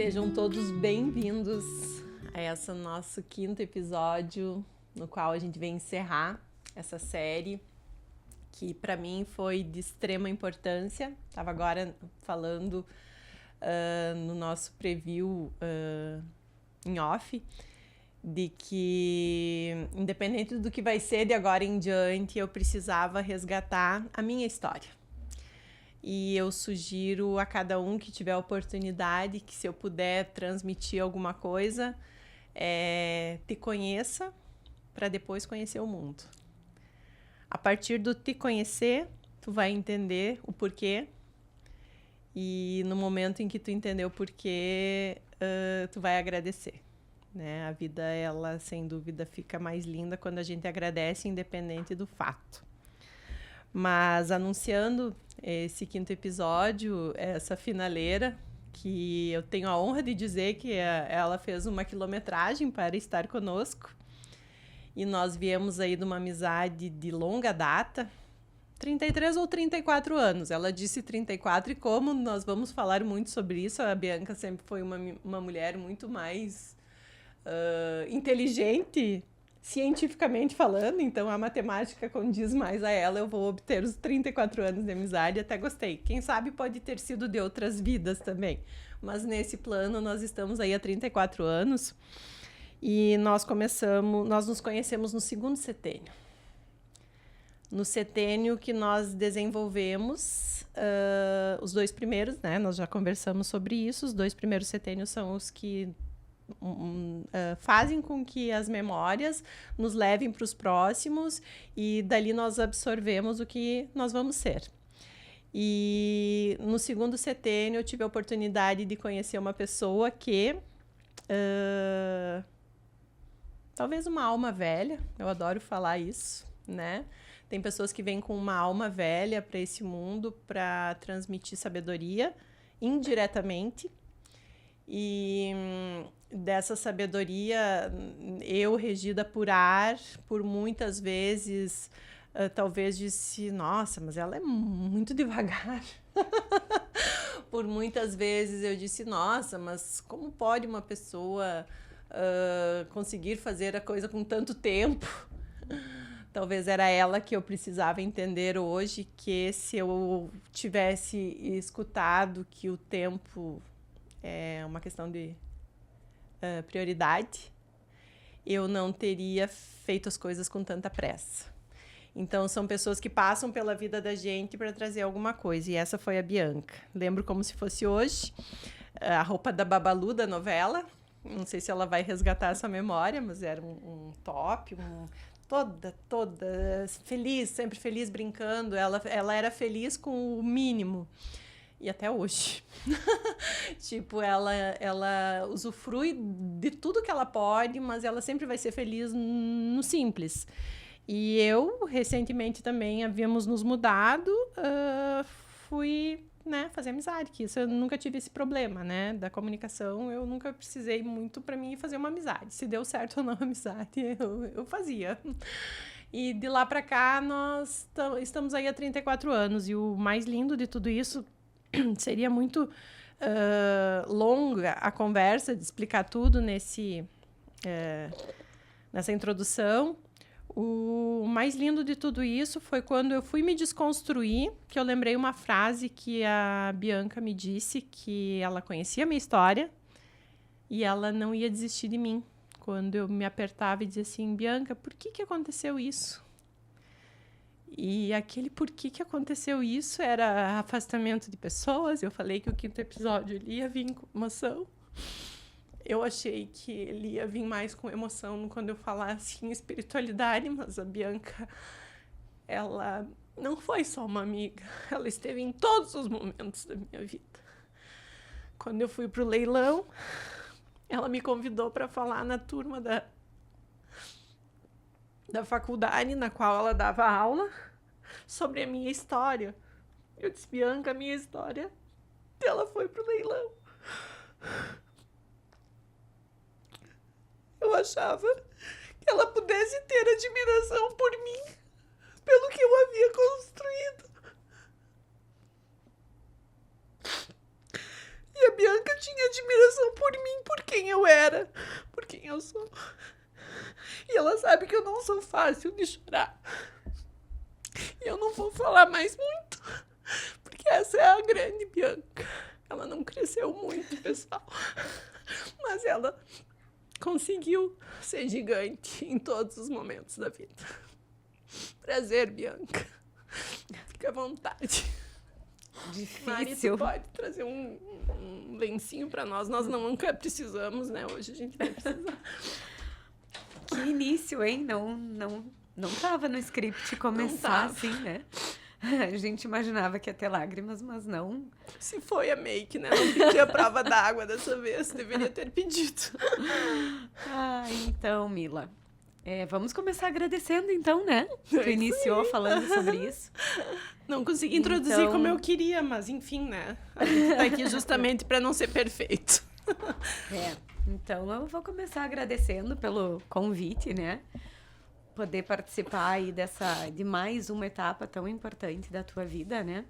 Sejam todos bem-vindos a esse nosso 5º episódio, no qual a gente vem encerrar essa série, que para mim foi de extrema importância. Estava agora falando no nosso preview em off, de que, independente do que vai ser de agora em diante, eu precisava resgatar a minha história. E eu sugiro a cada um que tiver a oportunidade, que se eu puder transmitir alguma coisa, te conheça para depois conhecer o mundo. A partir do te conhecer, tu vai entender o porquê. E no momento em que tu entender o porquê, tu vai agradecer. Né? A vida, ela, sem dúvida, fica mais linda quando a gente agradece, independente do fato. Mas anunciando esse 5º episódio, essa finaleira, que eu tenho a honra de dizer que ela fez uma quilometragem para estar conosco. E nós viemos aí de uma amizade de longa data, 33 ou 34 anos. Ela disse 34 e como nós vamos falar muito sobre isso, a Bianca sempre foi uma mulher muito mais inteligente, cientificamente falando, então a matemática condiz mais a ela, eu vou obter os 34 anos de amizade, até gostei. Quem sabe pode ter sido de outras vidas também, mas nesse plano nós estamos aí há 34 anos e nós nos conhecemos no 2º setênio. No setênio que nós desenvolvemos os 2 primeiros, né? Nós já conversamos sobre isso, os 2 primeiros setênios são os que fazem com que as memórias nos levem para os próximos e dali nós absorvemos o que nós vamos ser. E no 2º setênio eu tive a oportunidade de conhecer uma pessoa que talvez uma alma velha, eu adoro falar isso, né? Tem pessoas que vêm com uma alma velha para esse mundo para transmitir sabedoria indiretamente. E dessa sabedoria, eu, regida por ar, por muitas vezes, talvez disse, nossa, mas ela é muito devagar. Por muitas vezes eu disse, nossa, mas como pode uma pessoa conseguir fazer a coisa com tanto tempo? Talvez era ela que eu precisava entender hoje, que se eu tivesse escutado que o tempo é uma questão de prioridade, eu não teria feito as coisas com tanta pressa. Então, são pessoas que passam pela vida da gente para trazer alguma coisa, e essa foi a Bianca. Lembro como se fosse hoje, a roupa da Babalu, da novela, não sei se ela vai resgatar essa memória, mas era um top, toda feliz, sempre feliz, brincando, ela era feliz com o mínimo. E até hoje. Tipo, ela usufrui de tudo que ela pode, mas ela sempre vai ser feliz no simples. E eu, recentemente também, havíamos nos mudado, fui, né, fazer amizade, que isso eu nunca tive esse problema, né, da comunicação, eu nunca precisei muito para mim fazer uma amizade. Se deu certo ou não a amizade, eu fazia. E de lá para cá, nós estamos aí há 34 anos, e o mais lindo de tudo isso seria muito longa a conversa de explicar tudo nessa introdução. O mais lindo de tudo isso foi quando eu fui me desconstruir, que eu lembrei uma frase que a Bianca me disse, que ela conhecia a minha história e ela não ia desistir de mim. Quando eu me apertava e dizia assim, Bianca, por que aconteceu isso? E aquele porquê que aconteceu isso era afastamento de pessoas. Eu falei que o 5º episódio ele ia vir com emoção. Eu achei que ele ia vir mais com emoção quando eu falasse em espiritualidade, mas a Bianca, ela não foi só uma amiga, ela esteve em todos os momentos da minha vida. Quando eu fui pro leilão, ela me convidou para falar na turma da faculdade na qual ela dava aula sobre a minha história. Eu disse, Bianca, a minha história, ela foi pro leilão. Eu achava que ela pudesse ter admiração por mim, pelo que eu havia construído. E a Bianca tinha admiração eu sou. E ela sabe que eu não sou fácil de chorar. E eu não vou falar mais muito, porque essa é a grande Bianca. Ela não cresceu muito, pessoal, mas ela conseguiu ser gigante em todos os momentos da vida. Prazer, Bianca. Fica à vontade. Difícil. Mari, tu pode trazer um lencinho pra nós. Nós nunca precisamos, né? Hoje a gente vai precisar. Que início, hein? Não tava no script começar assim, né? A gente imaginava que ia ter lágrimas, mas não. Se foi a make, né? Não pedi a prova d'água dessa vez. Deveria ter pedido. Então, Mila. Vamos começar agradecendo, então, né? Tu iniciou falando sobre isso. Não consegui introduzir como eu queria, mas enfim, né? A gente tá aqui justamente para não ser perfeito. Então eu vou começar agradecendo pelo convite, né? Poder participar aí de mais uma etapa tão importante da tua vida, né?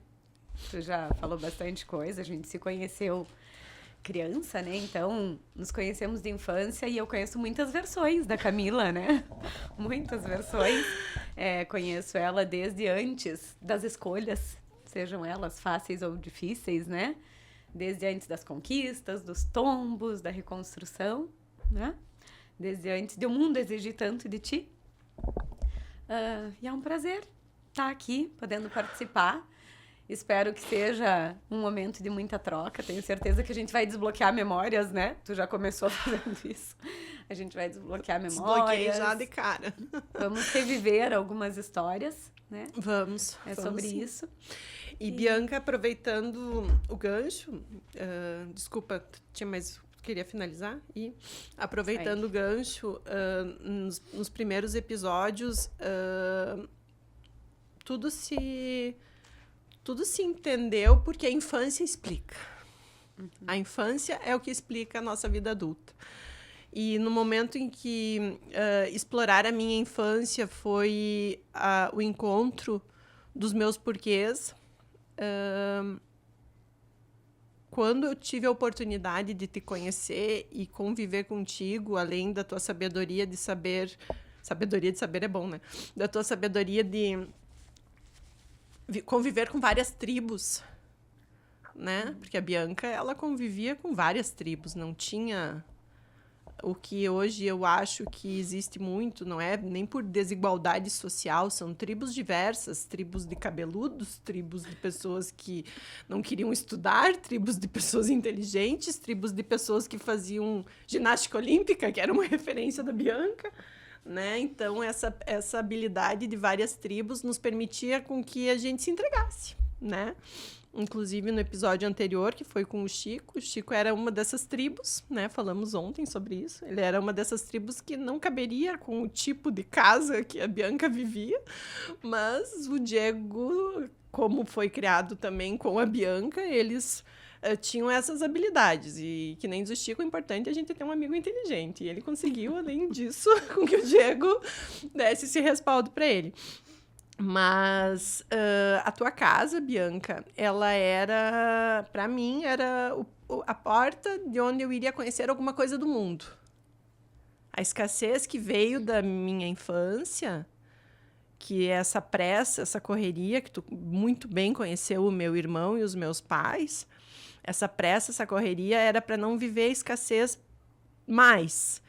Tu já falou bastante coisa, a gente se conheceu criança, né? Então, nos conhecemos de infância e eu conheço muitas versões da Camila, né? Muitas versões. Conheço ela desde antes das escolhas, sejam elas fáceis ou difíceis, né? Desde antes das conquistas, dos tombos, da reconstrução, né? Desde antes de o mundo exigir tanto de ti. E é um prazer estar aqui, podendo participar. Espero que seja um momento de muita troca. Tenho certeza que a gente vai desbloquear memórias, né? Tu já começou fazendo isso. A gente vai desbloquear memórias. Desbloqueei já de cara. Vamos reviver algumas histórias, né? Vamos. Sobre sim. isso. E Bianca, aproveitando o gancho... desculpa, queria finalizar. E aproveitando o gancho, nos primeiros episódios, tudo se entendeu porque a infância explica. A infância é o que explica a nossa vida adulta. E no momento em que explorar a minha infância foi o encontro dos meus porquês, quando eu tive a oportunidade de te conhecer e conviver contigo, além da tua sabedoria de saber... Sabedoria de saber é bom, né? Da tua sabedoria de conviver com várias tribos, né? Porque a Bianca, ela convivia com várias tribos, não tinha o que hoje eu acho que existe muito, não é nem por desigualdade social, são tribos diversas, tribos de cabeludos, tribos de pessoas que não queriam estudar, tribos de pessoas inteligentes, tribos de pessoas que faziam ginástica olímpica, que era uma referência da Bianca, né? Então, essa habilidade de várias tribos nos permitia com que a gente se entregasse, né? Inclusive, no episódio anterior, que foi com o Chico era uma dessas tribos, né? Falamos ontem sobre isso. Ele era uma dessas tribos que não caberia com o tipo de casa que a Bianca vivia, mas o Diego, como foi criado também com a Bianca, eles... tinham essas habilidades, e que nem do Chico, é importante a gente ter um amigo inteligente, e ele conseguiu, além disso, com que o Diego desse esse respaldo para ele. Mas a tua casa, Bianca, ela era, para mim, era a porta de onde eu iria conhecer alguma coisa do mundo. A escassez que veio da minha infância, que é essa pressa, essa correria, que tu muito bem conheceu o meu irmão e os meus pais, essa pressa, essa correria era para não viver a escassez mais.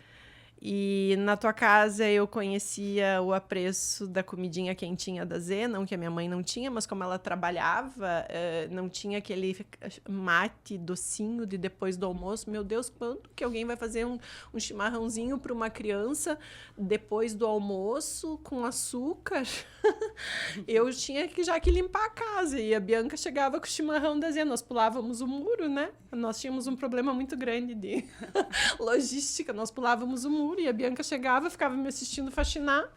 E na tua casa eu conhecia o apreço da comidinha quentinha da Zê, não que a minha mãe não tinha, mas como ela trabalhava, não tinha aquele mate docinho de depois do almoço. Meu Deus, quando que alguém vai fazer um chimarrãozinho para uma criança depois do almoço com açúcar? Eu tinha que limpar a casa, e a Bianca chegava com o chimarrão da Zê. Nós pulávamos o muro, né? Nós tínhamos um problema muito grande de logística, nós pulávamos o muro e a Bianca chegava, ficava me assistindo faxinar,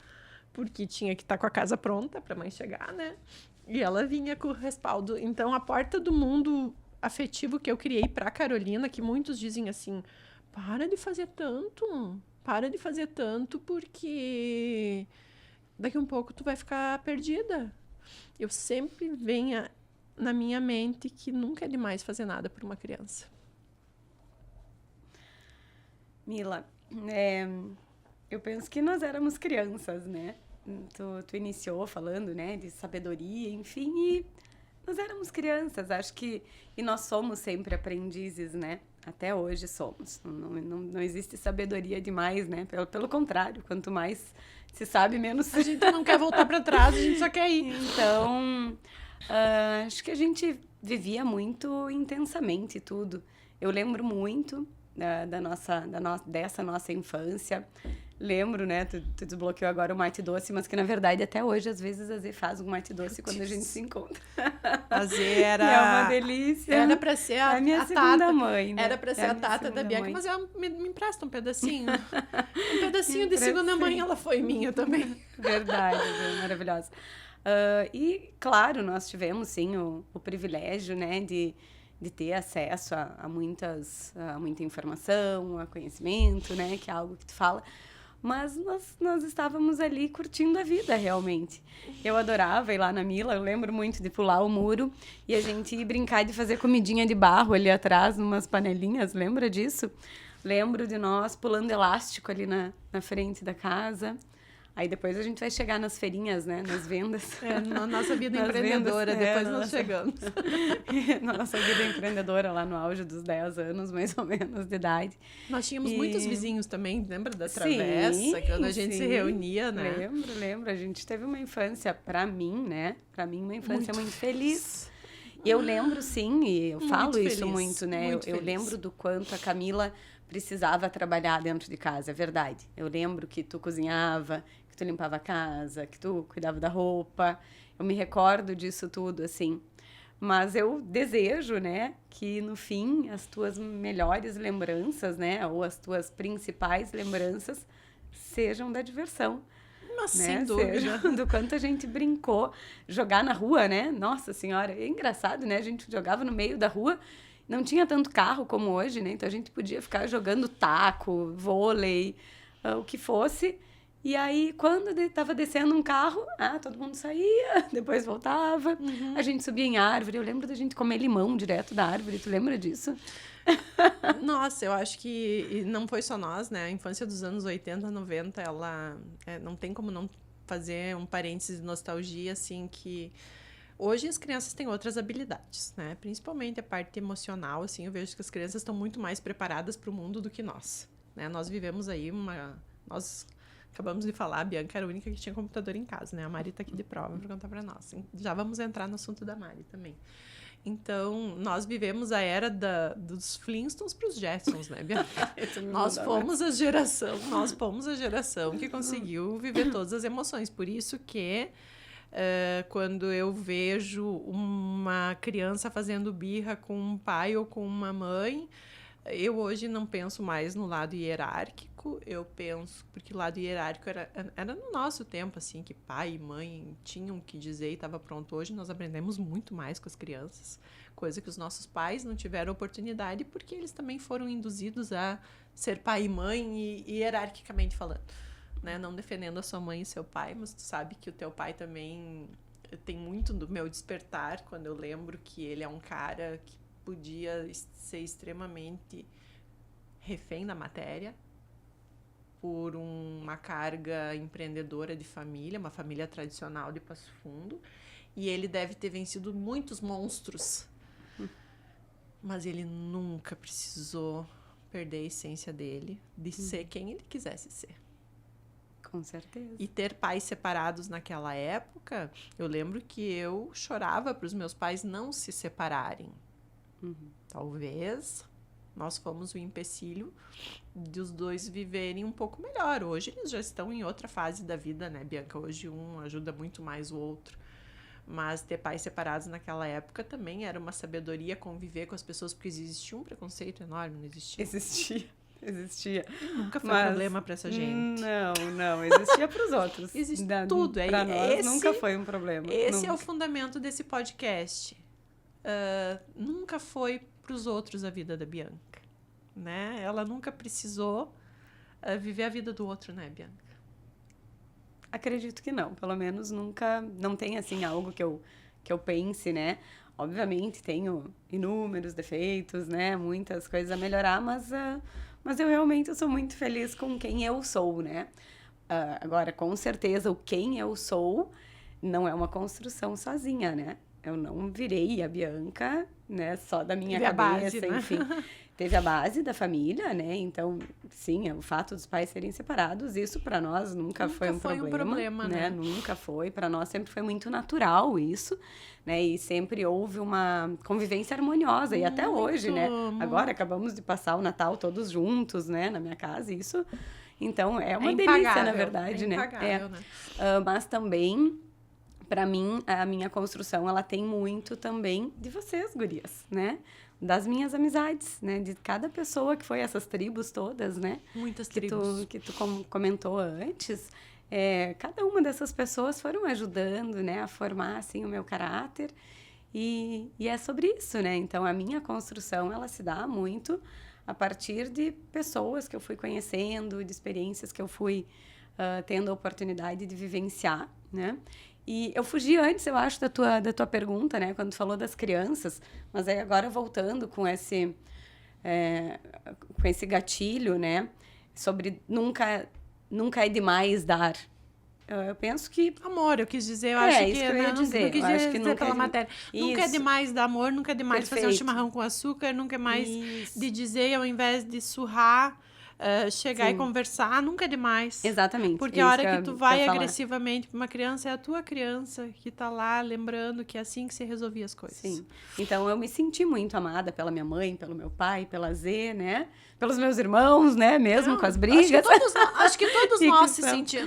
porque tinha que estar com a casa pronta para a mãe chegar, né? E ela vinha com o respaldo. Então, a porta do mundo afetivo que eu criei para Carolina, que muitos dizem assim, para de fazer tanto, porque daqui a um pouco tu vai ficar perdida. Eu sempre venho na minha mente que nunca é demais fazer nada por uma criança. Mila, Eu penso que nós éramos crianças, né? Tu iniciou falando, né, de sabedoria, enfim, e nós éramos crianças, acho que... E nós somos sempre aprendizes, né? Até hoje somos. Não existe sabedoria demais, né? Pelo contrário, quanto mais se sabe, menos... A gente não quer voltar para trás, a gente só quer ir. Então, acho que a gente vivia muito intensamente tudo. Eu lembro muito dessa nossa infância. Lembro, né? Tu desbloqueou agora o mate doce, mas que na verdade até hoje, às vezes, a Zê faz um mate doce quando a gente se encontra. A Zê era... É uma delícia. Era pra ser a minha segunda Tata. Mãe, né? Era pra ser a Tata da Bianca, mas ela me empresta um pedacinho. Um pedacinho de segunda mãe, ela foi minha também. Verdade, maravilhosa. E, claro, nós tivemos, sim, o privilégio, né, de ter acesso a muita informação, a conhecimento, né, que é algo que tu fala. Mas nós estávamos ali curtindo a vida, realmente. Eu adorava ir lá na Mila, eu lembro muito de pular o muro e a gente ir brincar de fazer comidinha de barro ali atrás, numas panelinhas, lembra disso? Lembro de nós pulando elástico ali na frente da casa. Aí depois a gente vai chegar nas feirinhas, né? Nas vendas. Na nossa vida empreendedora, depois nós chegamos. Na nossa vida empreendedora, lá no auge dos 10 anos, mais ou menos, de idade. Nós tínhamos muitos vizinhos também, lembra da travessa? Quando a gente se reunia, né? Lembro. A gente teve uma infância, pra mim, né? Pra mim, uma infância muito feliz. E eu lembro, sim, e eu falo isso muito, né? Eu lembro do quanto a Camila precisava trabalhar dentro de casa, é verdade. Eu lembro que tu cozinhava, que tu limpava a casa, que tu cuidava da roupa. Eu me recordo disso tudo, assim. Mas eu desejo, né, que no fim as tuas melhores lembranças, né, ou as tuas principais lembranças sejam da diversão. Mas né? sem dúvida. Seja do quanto a gente brincou, jogar na rua, né? Nossa Senhora, é engraçado, né? A gente jogava no meio da rua, não tinha tanto carro como hoje, né? Então a gente podia ficar jogando taco, vôlei, o que fosse. E aí, quando estava descendo um carro, todo mundo saía, depois voltava. A gente subia em árvore. Eu lembro da gente comer limão direto da árvore. Tu lembra disso? Nossa, eu acho que não foi só nós, né? A infância dos anos 80, 90, ela não tem como não fazer um parênteses de nostalgia, assim, que hoje as crianças têm outras habilidades, né? Principalmente a parte emocional, assim, eu vejo que as crianças estão muito mais preparadas para o mundo do que nós, né? Nós vivemos aí nós acabamos de falar, a Bianca era a única que tinha computador em casa, né? A Mari tá aqui de prova para contar para nós. Já vamos entrar no assunto da Mari também. Então, nós vivemos a era dos Flintstones para os Jetsons, né, Bianca? Nós fomos a geração que conseguiu viver todas as emoções. Por isso que quando eu vejo uma criança fazendo birra com um pai ou com uma mãe, eu hoje não penso mais no lado hierárquico, eu penso, porque o lado hierárquico era no nosso tempo, assim, que pai e mãe tinham que dizer e estava pronto. Hoje nós aprendemos muito mais com as crianças, coisa que os nossos pais não tiveram oportunidade, porque eles também foram induzidos a ser pai e mãe, e hierarquicamente falando, né? Não defendendo a sua mãe e seu pai, mas tu sabe que o teu pai também tem muito do meu despertar, quando eu lembro que ele é um cara que podia ser extremamente refém da matéria por uma carga empreendedora de família, uma família tradicional de Passo Fundo, e ele deve ter vencido muitos monstros, mas ele nunca precisou perder a essência dele, de ser quem ele quisesse ser. Com certeza. E ter pais separados naquela época, eu lembro que eu chorava para os meus pais não se separarem. Talvez nós fomos o empecilho de os dois viverem um pouco melhor. Hoje eles já estão em outra fase da vida, né, Bianca? Hoje um ajuda muito mais o outro. Mas ter pais separados naquela época também era uma sabedoria conviver com as pessoas, porque existia um preconceito enorme, não existia? Existia. Nunca foi problema para essa gente. Não. Existia para os outros. Existe tudo. Para nós nunca foi um problema. Esse é o fundamento desse podcast. Nunca foi para os outros a vida da Bianca, né? Ela nunca precisou viver a vida do outro, né, Bianca? Acredito que não. Pelo menos nunca... Não tem, assim, algo que eu pense, né? Obviamente, tenho inúmeros defeitos, né? Muitas coisas a melhorar, mas mas eu sou muito feliz com quem eu sou, né? Agora, com certeza, o quem eu sou não é uma construção sozinha, né? Eu não virei a Bianca, né, só da minha Teve cabeça, a base, né? enfim. Teve a base da família, né? Então, sim, o fato dos pais serem separados, isso para nós nunca foi um problema, né? Nunca foi. Para nós sempre foi muito natural isso, né? E sempre houve uma convivência harmoniosa. E até hoje, né? Agora acabamos de passar o Natal todos juntos, né? Na minha casa, isso. Então, é uma delícia, na verdade, né? Né? Mas também, para mim, a minha construção, ela tem muito também de vocês, gurias, né? Das minhas amizades, né? De cada pessoa que foi essas tribos todas, né? Muitas tribos. Que tu comentou antes. Cada uma dessas pessoas foram ajudando, né? A formar, assim, o meu caráter. E é sobre isso, né? Então, a minha construção, ela se dá muito a partir de pessoas que eu fui conhecendo, de experiências que eu fui tendo a oportunidade de vivenciar, né? E eu fugi antes, eu acho, da tua pergunta, né? Quando tu falou das crianças. Mas aí agora voltando com esse gatilho, né? Sobre nunca é demais dar. Eu penso que... Amor, eu quis dizer, eu acho que... isso que eu ia dizer. Não quis dizer nunca pela matéria. Isso. Nunca é demais dar amor, nunca é demais Perfeito. fazer um chimarrão com açúcar, nunca é mais de dizer, ao invés de surrar, chegar e conversar, nunca é demais. Exatamente. Porque a hora que tu vai agressivamente pra uma criança, é a tua criança que tá lá lembrando que é assim que se resolvia as coisas. Sim. Então, eu me senti muito amada pela minha mãe, pelo meu pai, pela Zê, né? Pelos meus irmãos, né? Mesmo com as brigas. Acho que todos nós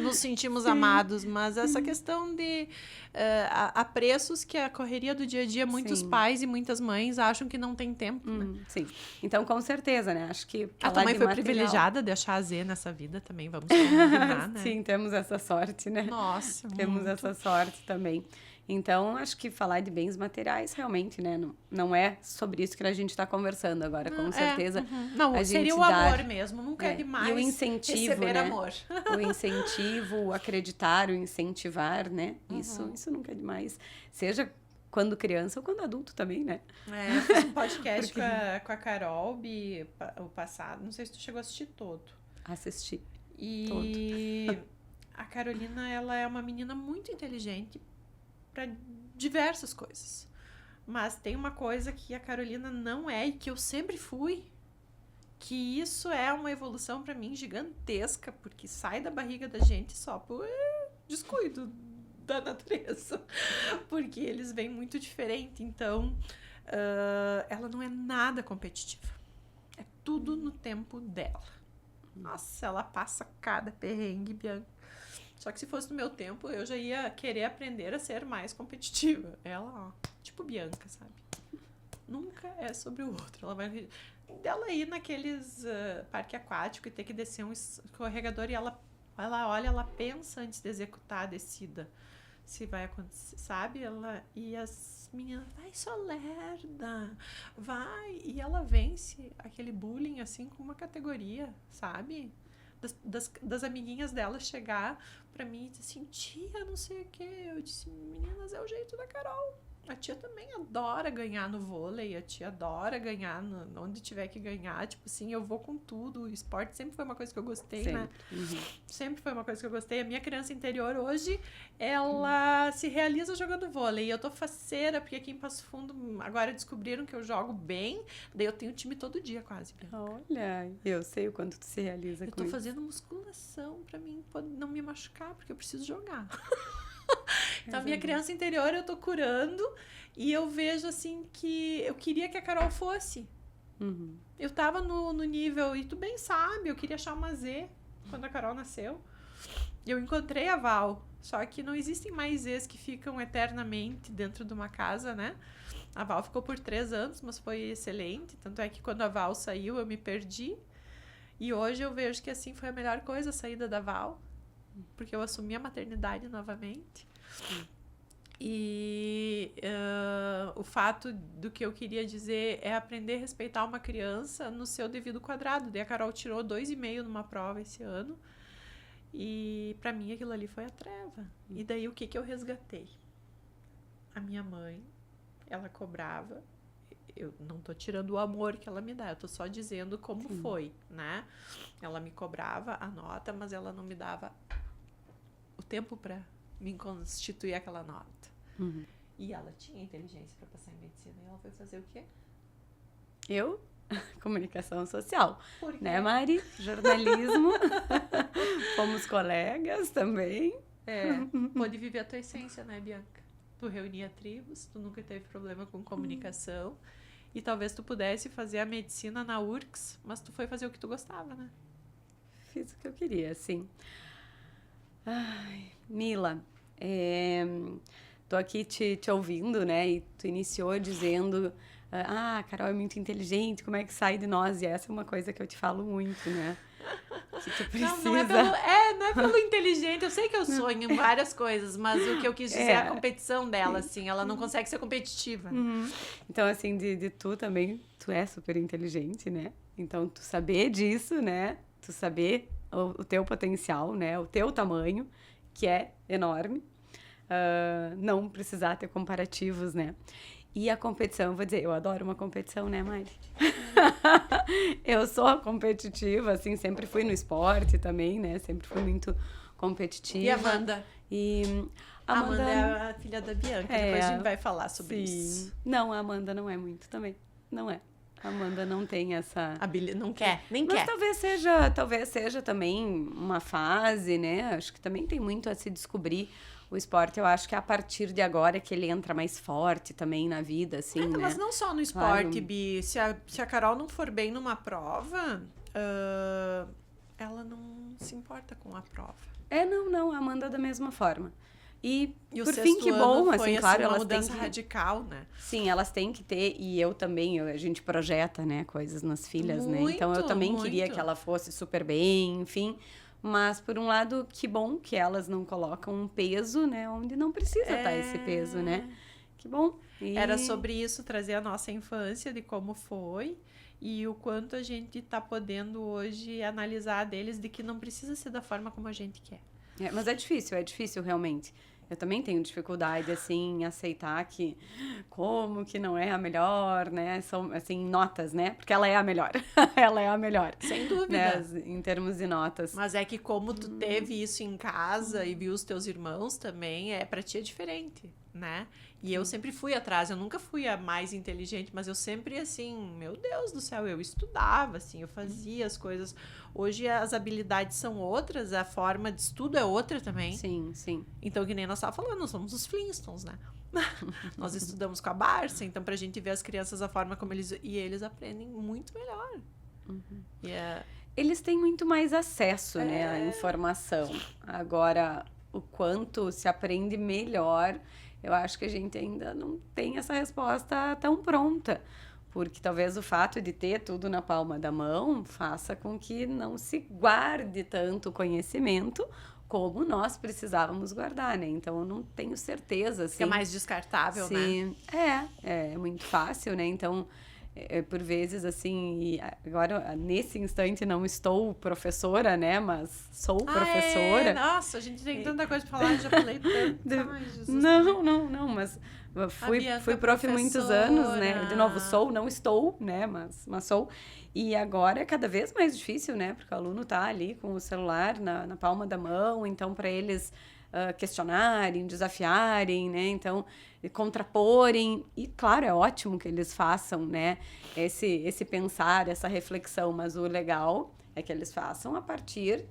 nos sentimos amados, mas essa questão de apreços que a correria do dia a dia, muitos pais e muitas mães acham que não tem tempo, né? Sim. Então, com certeza, né? Acho que... A tua mãe foi privilegiada de achar a Z nessa vida também, vamos combinar, né? Sim, temos essa sorte, né? Nossa, temos essa sorte também. Então, acho que falar de bens materiais, realmente, né? Não é sobre isso que a gente está conversando agora, com certeza. Não, seria o amor mesmo, nunca é demais e o incentivo, receber né? amor. O incentivo, o acreditar, o incentivar, né? Isso nunca é demais. Seja quando criança ou quando adulto também, né? Eu fiz um podcast com a Carol, o passado, não sei se tu chegou a assistir todo. Assisti. E todo. A Carolina, ela é uma menina muito inteligente para diversas coisas. Mas tem uma coisa que a Carolina não é e que eu sempre fui, que isso é uma evolução para mim gigantesca, porque sai da barriga da gente só por descuido da natureza, porque eles vêm muito diferente. Então, ela não é nada competitiva. É tudo no tempo dela. Nossa, ela passa cada perrengue, Bianca. Só que se fosse no meu tempo, eu já ia querer aprender a ser mais competitiva. Ela, tipo Bianca, sabe? Nunca é sobre o outro. Ela vai... Dela ir naqueles parque aquático e ter que descer um escorregador e ela olha, ela pensa antes de executar a descida. Se vai acontecer, sabe? E as meninas, vai, só lerda, vai. E ela vence aquele bullying, assim, com uma categoria, sabe? Das amiguinhas dela chegar pra mim e dizer assim, tia, não sei o quê. Eu disse, meninas, é o jeito da Carol. A tia também adora ganhar no vôlei, a tia adora ganhar onde tiver que ganhar. Tipo assim, eu vou com tudo. O esporte sempre foi uma coisa que eu gostei, né? Sempre foi uma coisa que eu gostei. A minha criança interior hoje, ela se realiza jogando vôlei. E eu tô faceira, porque aqui em Passo Fundo agora descobriram que eu jogo bem. Daí eu tenho time todo dia quase. Olha, eu sei o quanto tu se realiza com isso. Eu tô fazendo musculação pra mim não me machucar, porque eu preciso jogar. Então, a minha criança interior eu tô curando e eu vejo, assim, que eu queria que a Carol fosse. Eu tava no nível, e tu bem sabe, eu queria achar uma Z quando a Carol nasceu. Eu encontrei a Val, só que não existem mais Zs que ficam eternamente dentro de uma casa, né? A Val ficou por 3 anos, mas foi excelente. Tanto é que quando a Val saiu, eu me perdi. E hoje eu vejo que, assim, foi a melhor coisa a saída da Val. Porque eu assumi a maternidade novamente. E o fato do que eu queria dizer é aprender a respeitar uma criança no seu devido quadrado. Daí a Carol tirou 2,5 numa prova esse ano. E pra mim aquilo ali foi a treva. E daí o que eu resgatei? A minha mãe, ela cobrava, eu não tô tirando o amor que ela me dá, eu tô só dizendo como foi, né? Ela me cobrava a nota, mas ela não me dava o tempo para me constituir aquela nota. E ela tinha inteligência para passar em medicina. E ela foi fazer o quê? Eu? Comunicação social. Por quê? Né, Mari? Jornalismo. Fomos colegas também. Pode viver a tua essência, né, Bianca? Tu reunia tribos, tu nunca teve problema com comunicação. E talvez tu pudesse fazer a medicina na URCS, mas tu foi fazer o que tu gostava, né? Fiz o que eu queria, sim. Ai, Mila, tô aqui te ouvindo, né? E tu iniciou dizendo, a Carol é muito inteligente, como é que sai de nós? E essa é uma coisa que eu te falo muito, né? Que tu precisa... Não é pelo inteligente, eu sei que eu sonho em várias coisas, mas o que eu quis dizer é a competição dela, assim, ela não consegue ser competitiva. Então, assim, de tu também, tu é super inteligente, né? Então, tu saber disso, né? Tu saber o teu potencial, né? O teu tamanho, que é enorme. Não precisar ter comparativos, né? E a competição, eu vou dizer, eu adoro uma competição, né, Mari? Eu sou competitiva, assim, sempre fui no esporte também, né? Sempre fui muito competitiva. E a Amanda? A Amanda é a filha da Bianca, depois a gente vai falar sobre isso. Não, a Amanda não é muito também, não é. A Amanda não tem essa... Não quer, nem Mas quer. Talvez seja também uma fase, né? Acho que também tem muito a se descobrir. O esporte, eu acho que é a partir de agora que ele entra mais forte também na vida, assim, né? Mas não só no esporte, Bi. Se a Carol não for bem numa prova, ela não se importa com a prova. Não, a Amanda da mesma forma. E por fim, que bom, assim, claro, uma elas mudança têm que... radical, né? Sim, elas têm que ter, e eu também, a gente projeta, né, coisas nas filhas, né? Então, eu também queria que ela fosse super bem, enfim... Mas, por um lado, que bom que elas não colocam um peso, né? Onde não precisa estar esse peso, né? Que bom. Era sobre isso, trazer a nossa infância, de como foi. E o quanto a gente tá podendo hoje analisar deles, de que não precisa ser da forma como a gente quer. Mas é difícil realmente. Eu também tenho dificuldade, assim, em aceitar que como que não é a melhor, né? São, assim, notas, né? Porque ela é a melhor. Ela é a melhor. Sem dúvida. Né? Em termos de notas. Mas é que como tu teve isso em casa e viu os teus irmãos também, pra ti é diferente, né? E eu sempre fui atrás, eu nunca fui a mais inteligente, mas eu sempre, assim, meu Deus do céu, eu estudava, assim, eu fazia as coisas. Hoje as habilidades são outras, a forma de estudo é outra também. Sim, sim. Então, que nem nós estávamos falando, nós somos os Flintstones, né? Nós estudamos com a Barça, então pra gente ver as crianças, a forma como eles aprendem muito melhor. Eles têm muito mais acesso, né, à informação. Agora, o quanto se aprende melhor... Eu acho que a gente ainda não tem essa resposta tão pronta, porque talvez o fato de ter tudo na palma da mão faça com que não se guarde tanto conhecimento como nós precisávamos guardar, né? Então, eu não tenho certeza, assim... É mais descartável, né? É muito fácil, né? Então... por vezes, assim, e agora, nesse instante, não estou professora, né? Mas sou professora. Nossa, a gente tem tanta coisa pra falar, já falei tanto. Ai, Jesus. Não, mas fui prof muitos anos, né? De novo, não estou, né? Mas sou. E agora é cada vez mais difícil, né? Porque o aluno tá ali com o celular na palma da mão, então, para eles... questionarem, desafiarem, né? Então, contraporem. E, claro, é ótimo que eles façam, né? Esse pensar, essa reflexão. Mas o legal é que eles façam a partir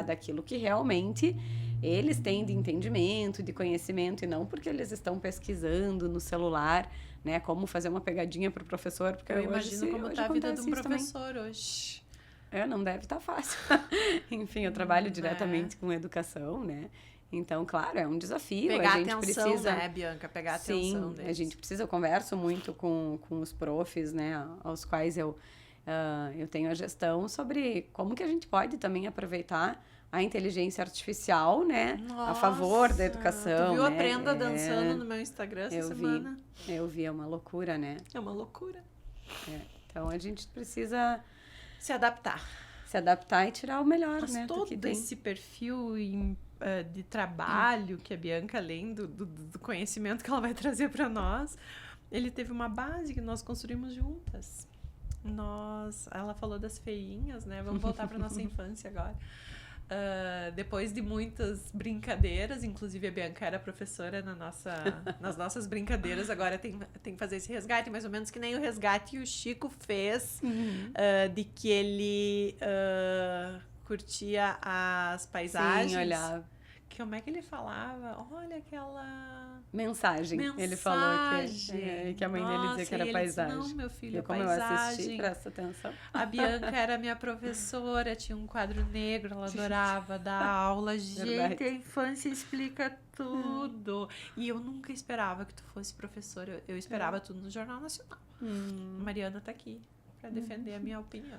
daquilo que realmente eles têm de entendimento, de conhecimento, e não porque eles estão pesquisando no celular, né? Como fazer uma pegadinha para o professor. Porque eu imagino como está a vida de um professor hoje. Não deve estar fácil. Enfim, eu trabalho diretamente com educação, né? Então, claro, é um desafio. Pegar a gente atenção, precisa, né, Bianca? Pegar atenção deles. A gente precisa, eu converso muito com os profs, né, aos quais eu tenho a gestão, sobre como que a gente pode também aproveitar a inteligência artificial, né, a favor da educação. Tu viu né? a Prenda dançando no meu Instagram essa semana? Eu vi, é uma loucura, né? É uma loucura. Então, a gente precisa... Se adaptar e tirar o melhor, mas né, todo do que tem. esse perfil de trabalho que a Bianca, além do conhecimento que ela vai trazer para nós, ele teve uma base que nós construímos juntas. Ela falou das feinhas, né? Vamos voltar para nossa infância agora. Depois de muitas brincadeiras, inclusive a Bianca era professora nas nossas brincadeiras, agora tem que fazer esse resgate, mais ou menos que nem o resgate que o Chico fez, de que ele curtia as paisagens. Sim, olhar. Como é que ele falava? Olha aquela... Mensagem. Ele falou que a mãe dele dizia que era paisagem. Não, meu filho, eu, como paisagem. eu assisti, presta atenção. A Bianca era minha professora, tinha um quadro negro, ela adorava dar aula. Gente, a infância explica tudo. E eu nunca esperava que tu fosse professora. Eu esperava tudo no Jornal Nacional. Mariana tá aqui para defender a minha opinião.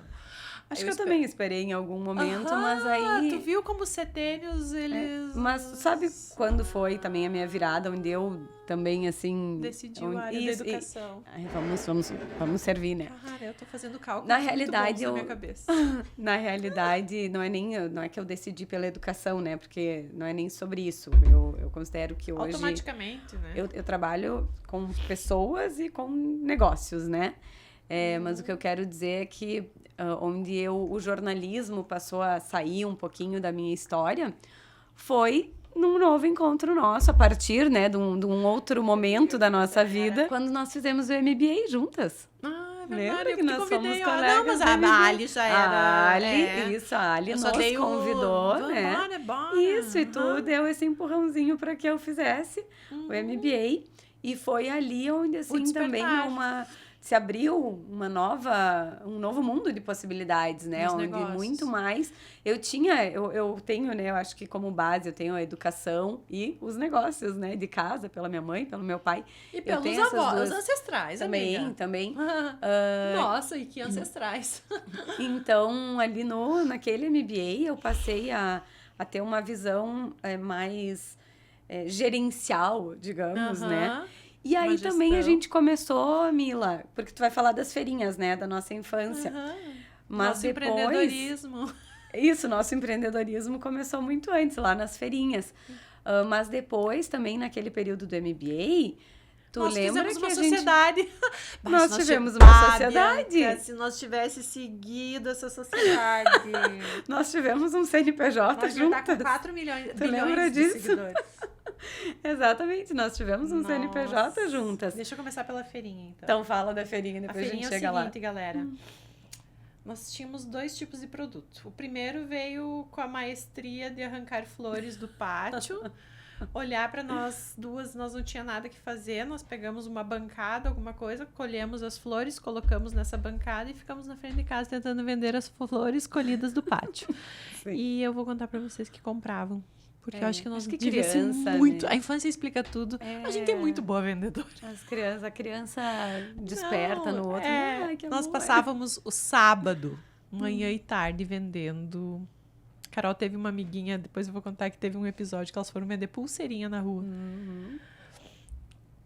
Acho que eu também esperei em algum momento, mas aí... Tu viu como os setênios, eles... Mas sabe quando foi também a minha virada, onde eu também, assim... Decidiu a área da educação. Vamos servir, né? Cara, eu tô fazendo cálculos na realidade, na minha cabeça. Na realidade, não é que eu decidi pela educação, né? Porque não é nem sobre isso. Eu considero que hoje... Automaticamente, né? Eu trabalho com pessoas e com negócios, né? Mas o que eu quero dizer é que onde o jornalismo passou a sair um pouquinho da minha história foi num novo encontro nosso, a partir, né, de um outro momento da nossa vida, quando nós fizemos o MBA juntas. É verdade, lembra que nós somos colegas? Não, mas a Ali já era... A Ali nos convidou, né? Bora. Isso, e tu deu esse empurrãozinho para que eu fizesse o MBA. E foi ali onde, assim, também se abriu um novo mundo de possibilidades, né? Onde negócios. Muito mais... Eu tenho, né? Eu acho que como base eu tenho a educação e os negócios, né? De casa, pela minha mãe, pelo meu pai. E pelos avós, ancestrais, Também. Nossa, e que ancestrais. Então, ali naquele MBA, eu passei a ter uma visão mais gerencial, digamos, né? E aí também a gente começou, Mila, porque tu vai falar das feirinhas, né, da nossa infância. Mas nosso empreendedorismo. Isso, nosso empreendedorismo começou muito antes, lá nas feirinhas. Mas depois, também naquele período do MBA, nós lembra que uma sociedade. Nós tivemos uma sociedade. Bianca, se nós tivéssemos seguido essa sociedade. Nós tivemos um CNPJ juntas. Nós com 4 bilhões disso? De seguidores. Exatamente, nós tivemos um CNPJ juntas. Deixa eu começar pela feirinha, então. Então fala da feirinha, depois a gente chega lá. A feirinha é o seguinte, galera. Nós tínhamos 2 tipos de produto. O primeiro veio com a maestria de arrancar flores do pátio. Olhar para nós duas, nós não tinha nada que fazer. Nós pegamos uma bancada, alguma coisa, colhemos as flores, colocamos nessa bancada e ficamos na frente de casa tentando vender as flores colhidas do pátio. E eu vou contar para vocês que compravam. Porque eu acho que nós devíamos muito... Né? A infância explica tudo. A gente é muito boa vendedora. A criança desperta no outro. Nós passávamos o sábado, manhã e tarde, vendendo. Carol teve uma amiguinha, depois eu vou contar que teve um episódio que elas foram vender pulseirinha na rua.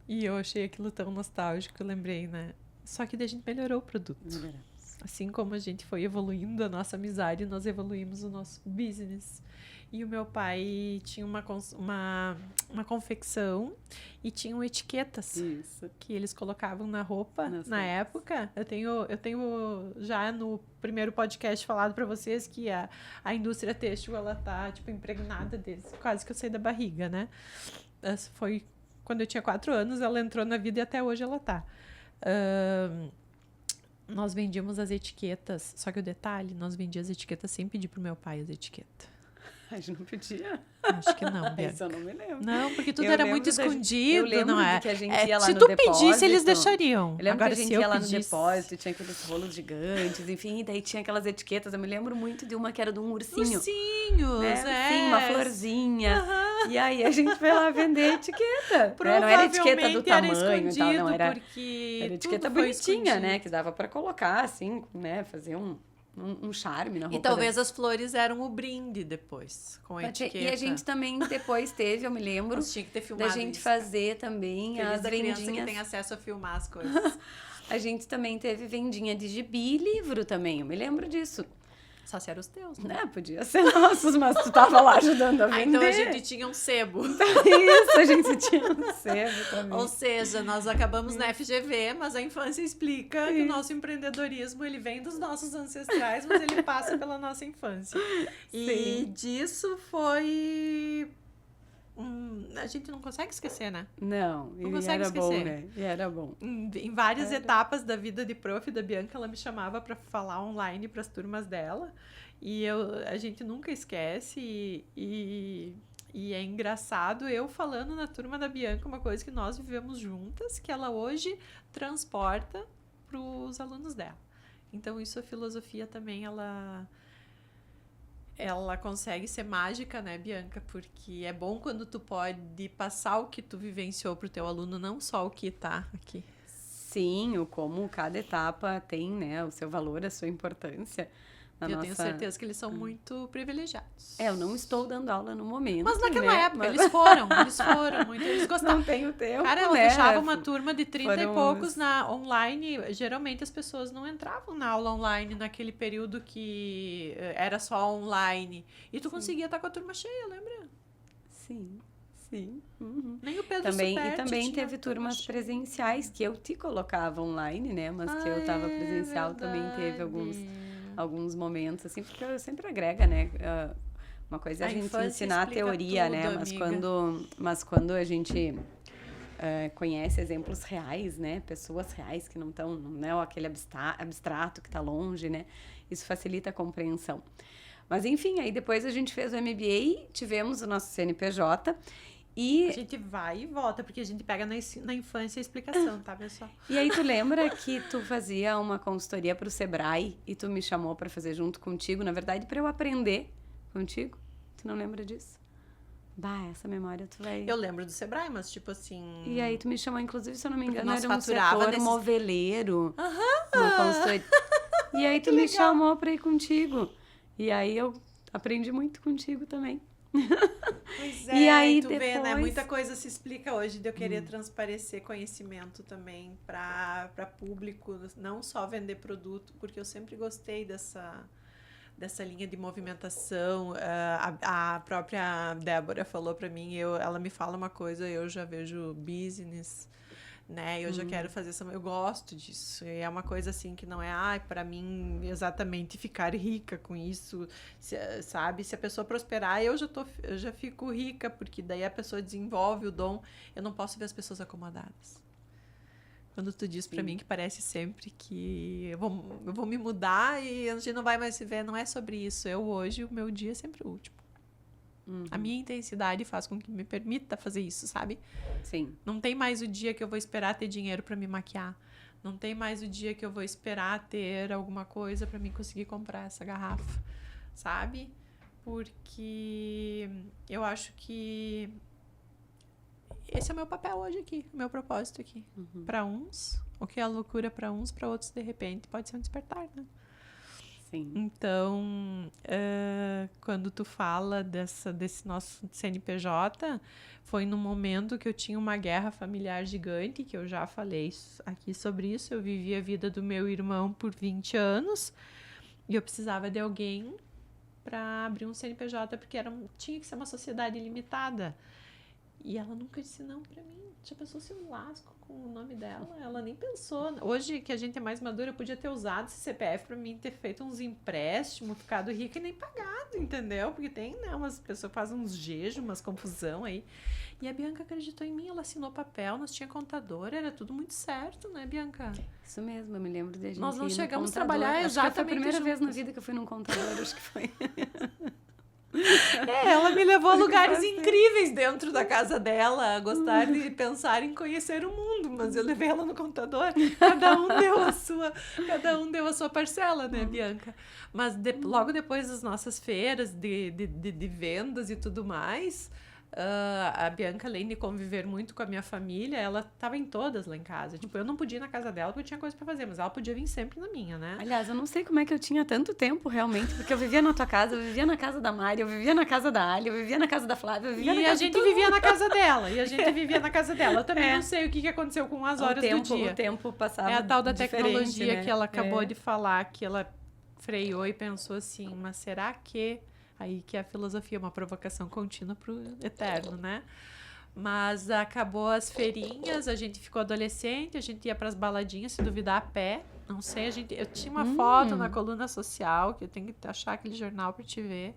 E eu achei aquilo tão nostálgico, eu lembrei, né? Só que daí a gente melhorou o produto. Assim como a gente foi evoluindo a nossa amizade, nós evoluímos o nosso business. E o meu pai tinha uma confecção e tinham etiquetas. Isso. Que eles colocavam na roupa na época. Eu tenho já no primeiro podcast falado para vocês que a indústria têxtil, ela tá tipo impregnada deles. Quase que eu saí da barriga, né? Essa foi quando eu tinha 4 anos, ela entrou na vida e até hoje ela tá. Nós vendíamos as etiquetas, só que o detalhe, nós vendíamos as etiquetas sem pedir pro meu pai as etiquetas. A gente não pedia? Acho que não, Bianca. Isso eu não me lembro. Não, porque tudo era muito escondido, não é? Que a gente ia lá no depósito. Se tu pedisse, eles deixariam. Eu lembro que a gente ia lá no depósito, tinha aqueles rolos gigantes, enfim, e daí tinha aquelas etiquetas. Eu me lembro muito de uma que era de um ursinho. Ursinhos, né? Sim, uma florzinha. E aí a gente foi lá vender etiqueta. Não era etiqueta do tamanho e tal, não. Era etiqueta bonitinha, né? Que dava pra colocar, assim, né? Fazer um charme na roupa. E talvez as flores eram o brinde depois, com a etiqueta. E a gente também depois teve, eu me lembro, nós tinha que ter filmado da gente fazer também as vendinhas. Que tem acesso a filmar as coisas. A gente também teve vendinha de gibi e livro também, eu me lembro disso. Só se eram os teus, né? Podia ser nossos, mas tu tava lá ajudando a vender. Então a gente tinha um sebo. Isso, a gente tinha um sebo também. Ou seja, nós acabamos na FGV, mas a infância explica que o nosso empreendedorismo, ele vem dos nossos ancestrais, mas ele passa pela nossa infância. E disso foi... a gente não consegue esquecer, né? Não consegue esquecer. Bom, né? E era bom. Em várias etapas da vida de prof da Bianca, ela me chamava para falar online para as turmas dela. E a gente nunca esquece. E é engraçado eu falando na turma da Bianca uma coisa que nós vivemos juntas, que ela hoje transporta para os alunos dela. Então, isso a filosofia também, ela consegue ser mágica, né, Bianca? Porque é bom quando tu pode passar o que tu vivenciou pro teu aluno, não só o que tá aqui. Sim, como cada etapa tem, né, o seu valor, a sua importância. Eu tenho certeza que eles são muito privilegiados. Eu não estou dando aula no momento. Mas naquela época, eles foram muito, eles gostavam. Não tenho tempo, cara, ela né? fechava uma turma de 30 e poucos na online. Geralmente as pessoas não entravam na aula online naquele período que era só online. E tu conseguia estar com a turma cheia, lembra? Sim. Uhum. Nem o Pedro também Superti E também teve turmas presenciais que eu te colocava online, né? Mas que eu tava presencial, também teve alguns momentos, assim, porque sempre agrega, né? Uma coisa é a gente ensinar a teoria, tudo, né? Mas quando a gente conhece exemplos reais, né? Pessoas reais que não estão, não é aquele abstrato que está longe, né? Isso facilita a compreensão. Mas, enfim, aí depois a gente fez o MBA, tivemos o nosso CNPJ e... A gente vai e volta, porque a gente pega na infância a explicação, tá, pessoal? E aí tu lembra que tu fazia uma consultoria pro Sebrae e tu me chamou para fazer junto contigo, na verdade, para eu aprender contigo? Tu não lembra disso? Essa memória tu vai... Eu lembro do Sebrae, mas tipo assim... E aí tu me chamou, inclusive, se eu não me engano, era um setor moveleiro. Uma consultoria. E aí tu me chamou para ir contigo. E aí eu aprendi muito contigo também. Pois é, e aí tu vê, né? Muita coisa se explica hoje de eu querer transparecer conhecimento também para público, não só vender produto, porque eu sempre gostei dessa linha de movimentação. A própria Débora falou para mim, ela me fala uma coisa, eu já vejo business, né? Eu já quero fazer eu gosto disso. E é uma coisa assim que não é, para mim, exatamente ficar rica com isso, sabe? Se a pessoa prosperar, eu já fico rica, porque daí a pessoa desenvolve o dom. Eu não posso ver as pessoas acomodadas. Quando tu diz para mim que parece sempre que eu vou me mudar e a gente não vai mais se ver, não é sobre isso. Hoje, o meu dia é sempre o último. A minha intensidade faz com que me permita fazer isso, sabe? Sim. Não tem mais o dia que eu vou esperar ter dinheiro para me maquiar. Não tem mais o dia que eu vou esperar ter alguma coisa para mim conseguir comprar essa garrafa, sabe? Porque eu acho que esse é o meu papel hoje aqui, o meu propósito aqui. Para uns, o que é loucura para uns, para outros, de repente, pode ser um despertar, né? Sim. Então, quando tu fala desse nosso CNPJ, foi num momento que eu tinha uma guerra familiar gigante, que eu já falei aqui sobre isso. Eu vivi a vida do meu irmão por 20 anos e eu precisava de alguém para abrir um CNPJ, porque tinha que ser uma sociedade limitada. E ela nunca disse não para mim. Já pensou se eu lasco com o nome dela? Ela nem pensou. Hoje, que a gente é mais madura, eu podia ter usado esse CPF para mim ter feito uns empréstimos, ficado rica e nem pagado, entendeu? Porque tem, né, umas pessoas que fazem uns jejum, umas confusão aí. E a Bianca acreditou em mim, ela assinou papel, nós tinha contador, era tudo muito certo, né, Bianca? Isso mesmo, eu me lembro de a gente nós não ir chegamos a Acho trabalhar exatamente que foi a primeira juntas. vez na vida que eu fui num contador, acho que foi. Ela me levou a lugares incríveis dentro da casa dela, a gostar de pensar em conhecer o mundo, mas eu levei ela no contador, cada um deu a sua parcela, né, Bianca? Mas logo depois das nossas feiras de vendas e tudo mais, a Bianca, além de conviver muito com a minha família, ela estava em todas lá em casa. Tipo, eu não podia ir na casa dela porque eu tinha coisa para fazer, mas ela podia vir sempre na minha, né? Aliás, eu não sei como é que eu tinha tanto tempo, realmente, porque eu vivia na tua casa, eu vivia na casa da Mari, eu vivia na casa da Ali, eu vivia na casa da Flávia, eu vivia na casa a gente vivia na casa dela, Eu também não sei o que aconteceu com as horas do dia. O tempo passava. É a tal da tecnologia, né? que ela acabou de falar, que ela freou e pensou assim, mas será que... Aí que a filosofia é uma provocação contínua pro eterno, né? Mas acabou as feirinhas, a gente ficou adolescente, a gente ia pras baladinhas, se duvidar, a pé. Não sei, eu tinha uma foto na coluna social, que eu tenho que achar aquele jornal pra te ver.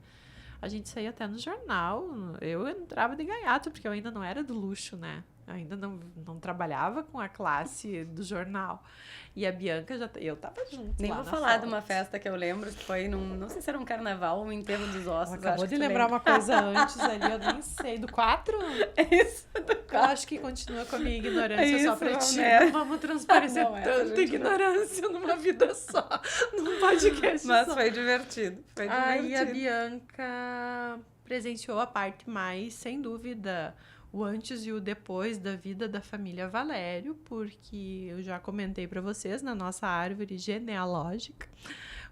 A gente saía até no jornal. Eu entrava de gaiato, porque eu ainda não era do luxo, né? Eu ainda não trabalhava com a classe do jornal. E a Bianca eu tava junto. Nem lá vou na falar foto. de uma festa que eu lembro que foi não sei se era um carnaval ou um enterro dos ossos. Acabou de lembrar uma coisa antes ali, eu nem sei. Do 4? Isso. Eu acho que continua com a minha ignorância Isso, só pra ti. né? Não vamos transparecer Não, tanta ignorância numa vida só. Num podcast Mas só. foi divertido. Foi divertido. Aí a Bianca presenciou a parte mais, sem dúvida, o antes e o depois da vida da família Valério, porque eu já comentei para vocês na nossa árvore genealógica.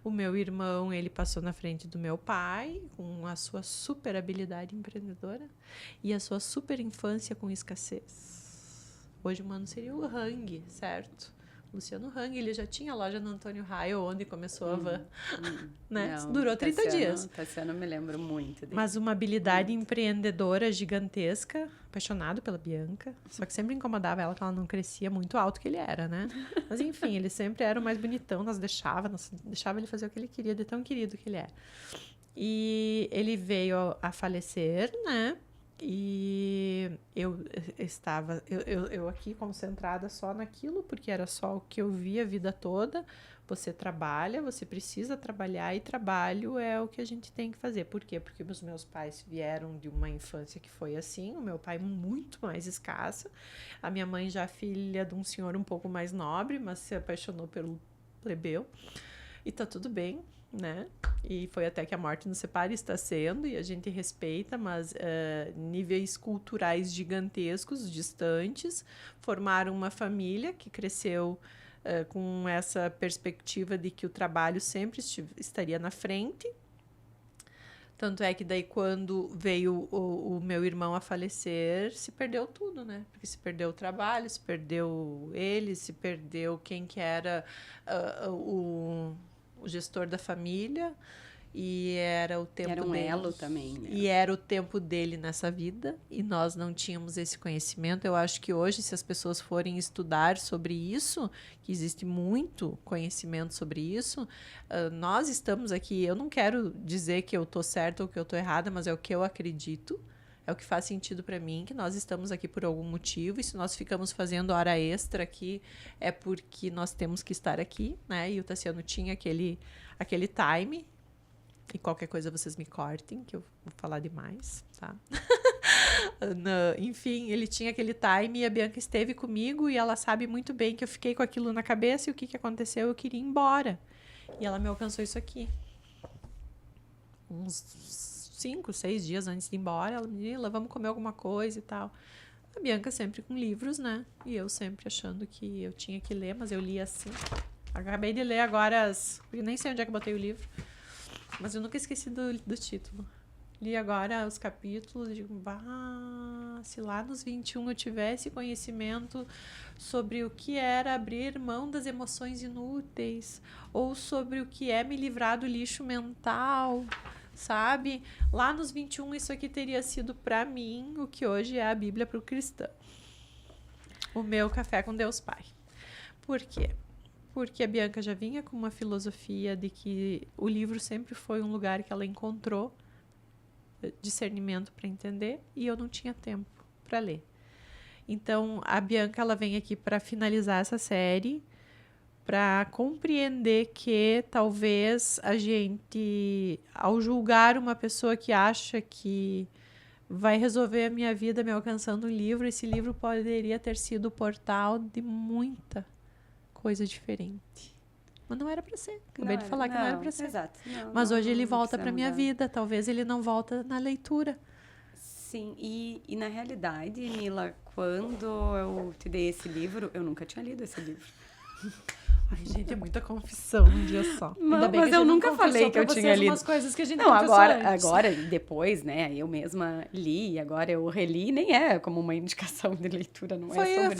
O meu irmão, ele passou na frente do meu pai, com a sua super habilidade empreendedora e a sua super infância com escassez. Hoje o mano seria o Hang, certo? Luciano Hang, ele já tinha loja no Antônio Raio, onde começou a van. Né? Não, Durou 30 dias. Tassiano, eu me lembro muito dele. Mas uma habilidade empreendedora gigantesca, apaixonado pela Bianca. Só que sempre incomodava ela que ela não crescia muito alto que ele era, né? Mas enfim, ele sempre era o mais bonitão, nós deixava ele fazer o que ele queria, de tão querido que ele era. E ele veio a falecer, né? E eu estava eu aqui concentrada só naquilo, porque era só o que eu via a vida toda. Você trabalha, você precisa trabalhar, e trabalho é o que a gente tem que fazer. Por quê? Porque os meus pais vieram de uma infância que foi assim, o meu pai muito mais escassa, a minha mãe já filha de um senhor um pouco mais nobre, mas se apaixonou pelo plebeu, e tá tudo bem, né? E foi até que a morte nos separe, está sendo, e a gente respeita, mas níveis culturais gigantescos, distantes, formaram uma família que cresceu com essa perspectiva de que o trabalho sempre estaria na frente. Tanto é que daí quando veio o meu irmão a falecer, se perdeu tudo, né? Porque se perdeu o trabalho, se perdeu ele, se perdeu quem que era o gestor da família, e era o tempo dele. Era um elo também, né? E era o tempo dele nessa vida, e nós não tínhamos esse conhecimento. Eu acho que hoje, se as pessoas forem estudar sobre isso, que existe muito conhecimento sobre isso, nós estamos aqui, eu não quero dizer que eu estou certa ou que eu estou errada, mas é o que eu acredito, é o que faz sentido para mim, que nós estamos aqui por algum motivo, e se nós ficamos fazendo hora extra aqui, é porque nós temos que estar aqui, né? E o Tassiano tinha aquele time, e qualquer coisa vocês me cortem, que eu vou falar demais, tá? Enfim, ele tinha aquele time, e a Bianca esteve comigo, e ela sabe muito bem que eu fiquei com aquilo na cabeça, e o que aconteceu? Eu queria ir embora. E ela me alcançou isso aqui. Uns 5, 6 dias antes de ir embora, ela me disse, vamos comer alguma coisa e tal. A Bianca sempre com livros, né? E eu sempre achando que eu tinha que ler, mas eu li assim. Acabei de ler agora, eu nem sei onde é que eu botei o livro, mas eu nunca esqueci do título. Li agora os capítulos e digo, se lá nos 21 eu tivesse conhecimento sobre o que era abrir mão das emoções inúteis, ou sobre o que é me livrar do lixo mental, sabe? Lá nos 21 isso aqui teria sido para mim o que hoje é a Bíblia para o cristão. O meu café com Deus Pai. Por quê? Porque a Bianca já vinha com uma filosofia de que o livro sempre foi um lugar que ela encontrou discernimento para entender, e eu não tinha tempo para ler. Então, a Bianca, ela vem aqui para finalizar essa série, para compreender que talvez a gente, ao julgar uma pessoa que acha que vai resolver a minha vida me alcançando um livro, esse livro poderia ter sido o portal de muita coisa diferente. Mas não era para ser. Acabei de falar que não era para ser. Exato. Mas hoje ele volta para minha vida. Talvez ele não volta na leitura. Sim, e na realidade, Mila, quando eu te dei esse livro, eu nunca tinha lido esse livro. Ai, gente, é muita confissão um dia só. Não, mas eu nunca falei que eu tinha lido. Umas coisas que a gente não, agora, depois, né, eu mesma li, agora eu reli, nem é como uma indicação de leitura, não é sobre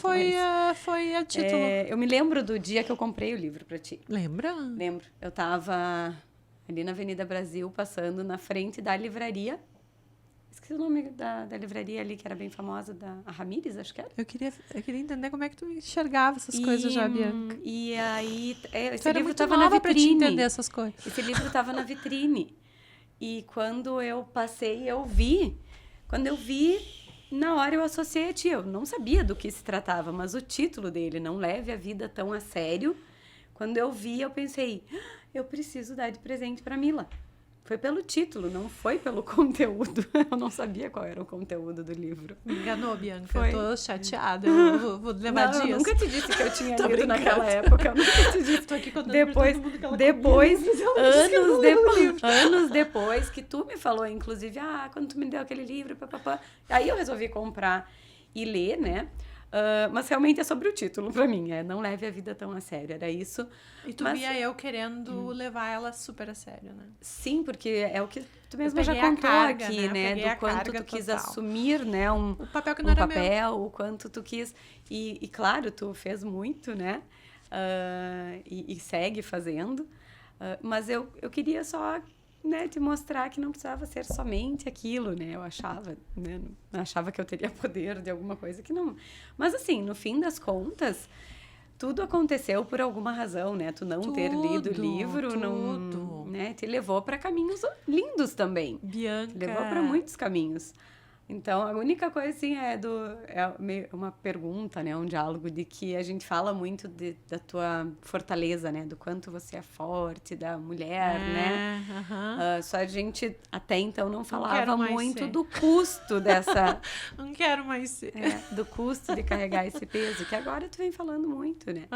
foi a título. Eu me lembro do dia que eu comprei o livro pra ti. Lembra? Lembro. Eu tava ali na Avenida Brasil, passando na frente da livraria. Esqueci o nome da livraria ali, que era bem famosa, a Ramires, acho que era. Eu queria entender como é que tu enxergava essas coisas já, Bianca. E aí, esse era livro muito tava na vitrine. Pra te entender essas coisas. Esse livro tava na vitrine. E quando eu passei, eu vi. Quando eu vi, na hora eu associei a ti. Eu não sabia do que se tratava, mas o título dele, Não Leve a Vida Tão a Sério. Quando eu vi, eu pensei, eu preciso dar de presente pra Mila. Foi pelo título, não foi pelo conteúdo. Eu não sabia qual era o conteúdo do livro. Me enganou, Bianca. Foi. Eu tô chateada. Eu vou levar dias. Eu nunca te disse que eu tinha lido naquela época. Eu nunca te disse. Tô aqui contando depois, pra todo mundo que ela anos depois que tu me falou, inclusive, quando tu me deu aquele livro, papapá. Aí eu resolvi comprar e ler, né? Mas realmente é sobre o título pra mim, Não Leve a Vida Tão a Sério, era isso. E tu via eu querendo levar ela super a sério, né? Sim, porque é o que tu mesma já contou aqui, né? Do quanto tu quis assumir, né? O papel que não era meu. O quanto tu quis... E claro, tu fez muito, né? E segue fazendo. Mas eu queria só... né, te mostrar que não precisava ser somente aquilo, né? Eu achava, né? Achava que eu teria poder de alguma coisa que não... Mas, assim, no fim das contas, tudo aconteceu por alguma razão, né? Tu não ter lido o livro, não, né? Te levou para caminhos lindos também. Bianca... Te levou para muitos caminhos. Então, a única coisa, assim, é uma pergunta, né? Um diálogo de que a gente fala muito da tua fortaleza, né? Do quanto você é forte, da mulher, né? Só a gente, até então, não falava muito do custo dessa... Não quero mais ser. Do custo de carregar esse peso, que agora tu vem falando muito, né?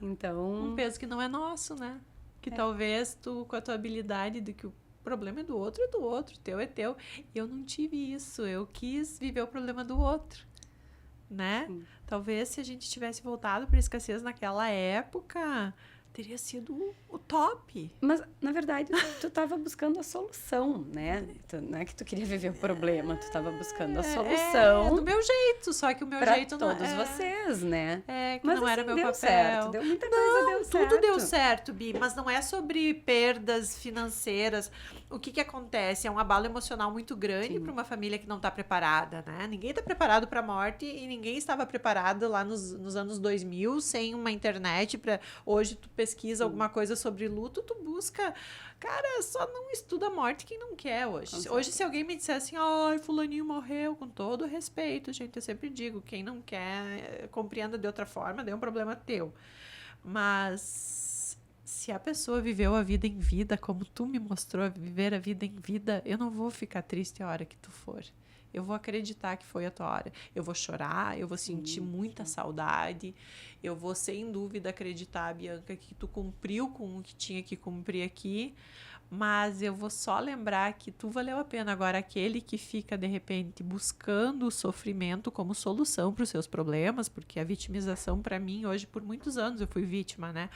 Então... Um peso que não é nosso, né? Que talvez tu, com a tua habilidade de que o problema é do outro, teu é teu. Eu não tive isso, eu quis viver o problema do outro, né? Sim. Talvez se a gente tivesse voltado para a escassez naquela época, teria sido o top. Mas, na verdade, tu estava buscando a solução, né? Não é que tu queria viver o problema, tu estava buscando a solução. Do meu jeito, só que o meu jeito não... todos vocês, né? Que mas, não era meu papel. Certo, deu muita coisa, deu certo. Tudo deu certo, Bi, mas não é sobre perdas financeiras. O que acontece? É um abalo emocional muito grande para uma família que não está preparada, né? Ninguém está preparado para a morte e ninguém estava preparado lá nos anos 2000, sem uma internet para... Hoje tu pesquisa alguma coisa sobre luto, tu busca... Cara, só não estuda a morte quem não quer hoje. Hoje, se alguém me disser assim, fulaninho morreu, com todo respeito, gente, eu sempre digo, quem não quer, compreenda de outra forma, dê um problema teu. Mas se a pessoa viveu a vida em vida, como tu me mostrou viver a vida em vida, eu não vou ficar triste a hora que tu for. Eu vou acreditar que foi a tua hora. Eu vou chorar, eu vou sentir muita saudade. Eu vou, sem dúvida, acreditar, Bianca, que tu cumpriu com o que tinha que cumprir aqui. Mas eu vou só lembrar que tu valeu a pena. Agora, aquele que fica, de repente, buscando o sofrimento como solução para os seus problemas, porque a vitimização, para mim, hoje, por muitos anos, eu fui vítima, né?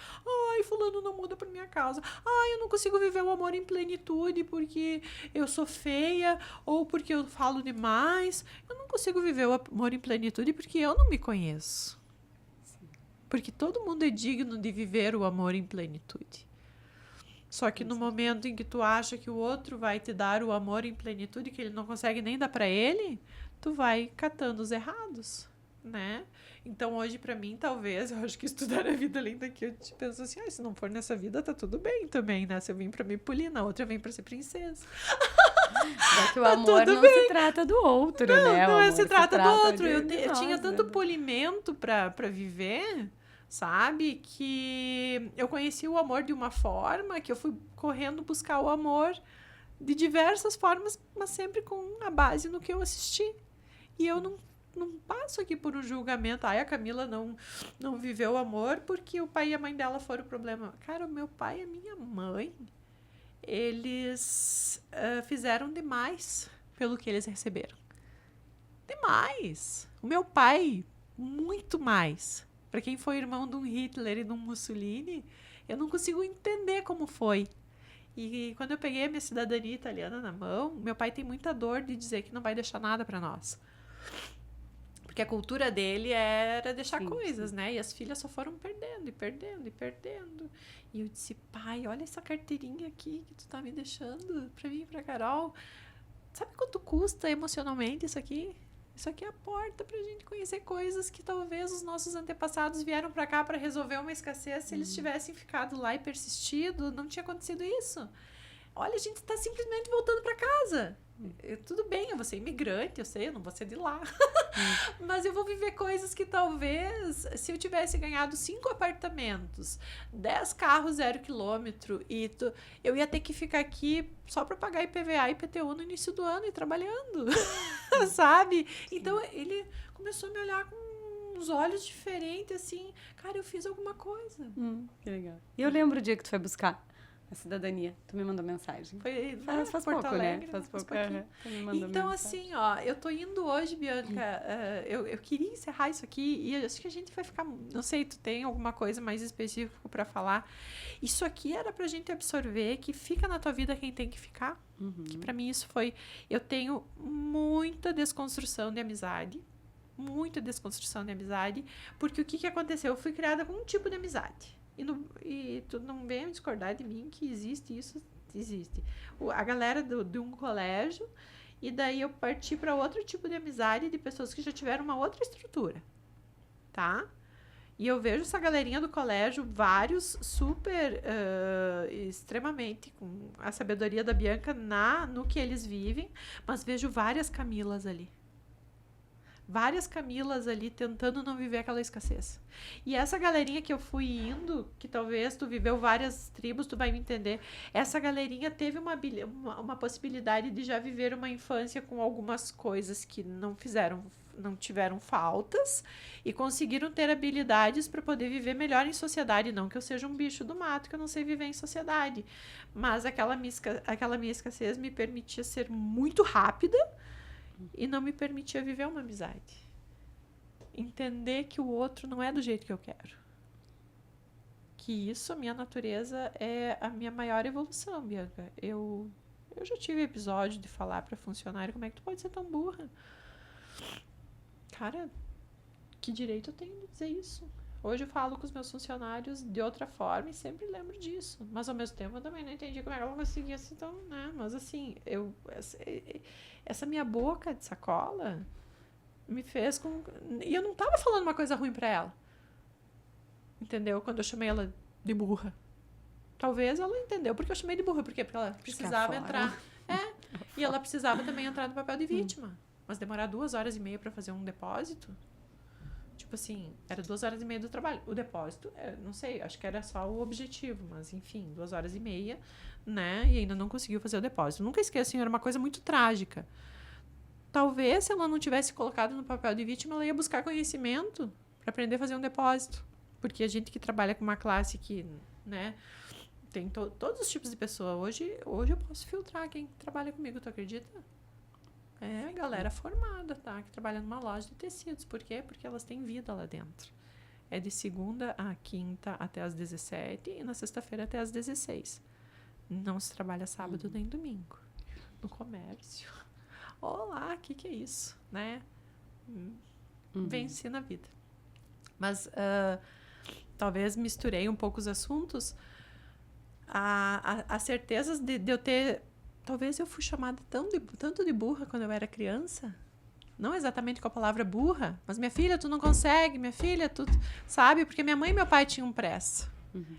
Fulano não muda por minha causa. Eu não consigo viver o amor em plenitude porque eu sou feia ou porque eu falo demais. Eu não consigo viver o amor em plenitude porque eu não me conheço. Sim. Porque todo mundo é digno de viver o amor em plenitude. Só que no momento em que tu acha que o outro vai te dar o amor em plenitude, que ele não consegue nem dar para ele, tu vai catando os errados, né? Então, hoje, pra mim, talvez, eu acho que estudar a vida além daqui, eu penso assim, se não for nessa vida, tá tudo bem também, né? Se eu vim pra me polir, na outra eu vim pra ser princesa. É que o amor não se trata do outro, né? Não se trata do outro. Eu tinha tanto polimento pra viver, sabe? Que eu conheci o amor de uma forma que eu fui correndo buscar o amor de diversas formas, mas sempre com a base no que eu assisti. E eu não passo aqui por um julgamento. A Camila não viveu o amor porque o pai e a mãe dela foram o problema. Cara, o meu pai e a minha mãe, eles fizeram demais pelo que eles receberam. Demais. O meu pai, muito mais. Para quem foi irmão de um Hitler e de um Mussolini, eu não consigo entender como foi. E quando eu peguei a minha cidadania italiana na mão, meu pai tem muita dor de dizer que não vai deixar nada para nós. Porque a cultura dele era deixar coisas, né? E as filhas só foram perdendo, e perdendo, e perdendo. E eu disse, pai, olha essa carteirinha aqui que tu tá me deixando pra mim e pra Carol. Sabe quanto custa emocionalmente isso aqui? Isso aqui é a porta pra gente conhecer coisas que talvez os nossos antepassados vieram pra cá pra resolver uma escassez. Se eles tivessem ficado lá e persistido, não tinha acontecido isso. Olha, a gente tá simplesmente voltando pra casa. Tudo bem, eu vou ser imigrante, eu sei, eu não vou ser de lá. Mas eu vou viver coisas que talvez, se eu tivesse ganhado 5 apartamentos, 10 carros 0 quilômetro, eu ia ter que ficar aqui só para pagar IPVA e IPTU no início do ano e trabalhando, sabe? Então ele começou a me olhar com uns olhos diferentes, assim, cara, eu fiz alguma coisa. Que legal. E eu lembro o dia que tu foi buscar a cidadania. Tu me mandou mensagem. Faz Porto pouco, Alegre, né? Faz pouco. Tu me mandou então, mensagem. Assim, ó, eu tô indo hoje, Bianca. Eu queria encerrar isso aqui e acho que a gente vai ficar... Não sei, tu tem alguma coisa mais específica para falar? Isso aqui era pra gente absorver que fica na tua vida quem tem que ficar. Que pra mim isso foi... Eu tenho muita desconstrução de amizade. Muita desconstrução de amizade. Porque o que aconteceu? Eu fui criada com um tipo de amizade. E tu não venha discordar de mim que existe isso, existe. A galera de um colégio, e daí eu parti para outro tipo de amizade de pessoas que já tiveram uma outra estrutura, tá? E eu vejo essa galerinha do colégio, vários super, extremamente, com a sabedoria da Bianca no que eles vivem, mas vejo várias Camilas ali. Várias Camilas ali tentando não viver aquela escassez. E essa galerinha que eu fui indo, que talvez tu viveu várias tribos, tu vai me entender. Essa galerinha teve uma possibilidade de já viver uma infância com algumas coisas que não tiveram faltas e conseguiram ter habilidades para poder viver melhor em sociedade. Não que eu seja um bicho do mato, que eu não sei viver em sociedade. Mas aquela minha escassez me permitia ser muito rápida e não me permitia viver uma amizade. Entender que o outro não é do jeito que eu quero. Que isso, a minha natureza, é a minha maior evolução, Bianca. Eu já tive episódio de falar para funcionário, como é que tu pode ser tão burra? Cara, que direito eu tenho de dizer isso? Hoje eu falo com os meus funcionários de outra forma e sempre lembro disso. Mas ao mesmo tempo eu também não entendi como é que ela conseguia assim, então, né? Mas assim, essa minha boca de sacola me fez com... E eu não tava falando uma coisa ruim pra ela. Entendeu? Quando eu chamei ela de burra. Talvez ela entendeu porque eu chamei de burra. Por quê? Porque ela precisava entrar... E ela precisava também entrar no papel de vítima. Mas demorar 2h30 pra fazer um depósito... Tipo assim, era 2h30 do trabalho. O depósito, não sei, acho que era só o objetivo, mas enfim, 2h30, né? E ainda não conseguiu fazer o depósito. Nunca esqueço, assim, era uma coisa muito trágica. Talvez, se ela não tivesse colocado no papel de vítima, ela ia buscar conhecimento para aprender a fazer um depósito. Porque a gente que trabalha com uma classe que, né, tem todos os tipos de pessoa. Hoje eu posso filtrar quem trabalha comigo, tu acredita? É a galera formada, tá? Que trabalha numa loja de tecidos. Por quê? Porque elas têm vida lá dentro. É de segunda a quinta até às 17 e na sexta-feira até às 16. Não se trabalha sábado nem domingo. No comércio. Olá, o que é isso? Né? Venci na vida. Mas talvez misturei um pouco os assuntos. A certeza de eu ter... Talvez eu fui chamada tanto de burra quando eu era criança. Não exatamente com a palavra burra, mas minha filha, tu não consegue, minha filha, tu... Sabe? Porque minha mãe e meu pai tinham pressa.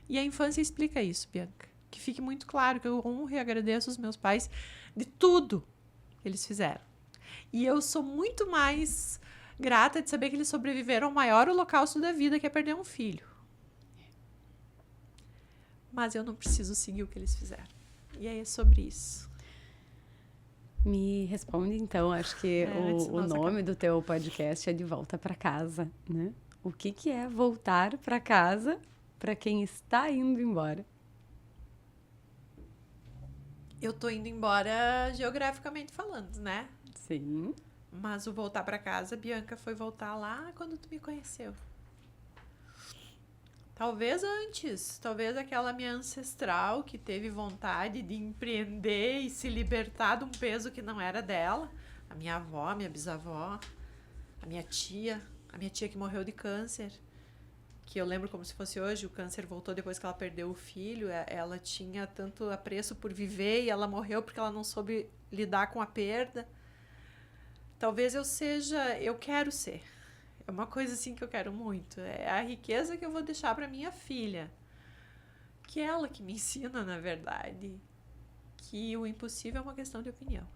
E a infância explica isso, Bianca. Que fique muito claro que eu honro e agradeço os meus pais de tudo que eles fizeram. E eu sou muito mais grata de saber que eles sobreviveram ao maior holocausto da vida, que é perder um filho. Mas eu não preciso seguir o que eles fizeram. E aí é sobre isso. Me responde, então, acho que o nome do teu podcast é De Volta para Casa, né? O que é voltar para casa para quem está indo embora? Eu tô indo embora geograficamente falando, né? Sim. Mas o voltar para casa, Bianca, foi voltar lá quando tu me conheceu. Talvez antes, talvez aquela minha ancestral que teve vontade de empreender e se libertar de um peso que não era dela. A minha avó, a minha bisavó, a minha tia que morreu de câncer. Que eu lembro como se fosse hoje, o câncer voltou depois que ela perdeu o filho. Ela tinha tanto apreço por viver e ela morreu porque ela não soube lidar com a perda. Talvez eu quero ser. É uma coisa assim que eu quero muito. É a riqueza que eu vou deixar para minha filha. Que é ela que me ensina, na verdade, que o impossível é uma questão de opinião.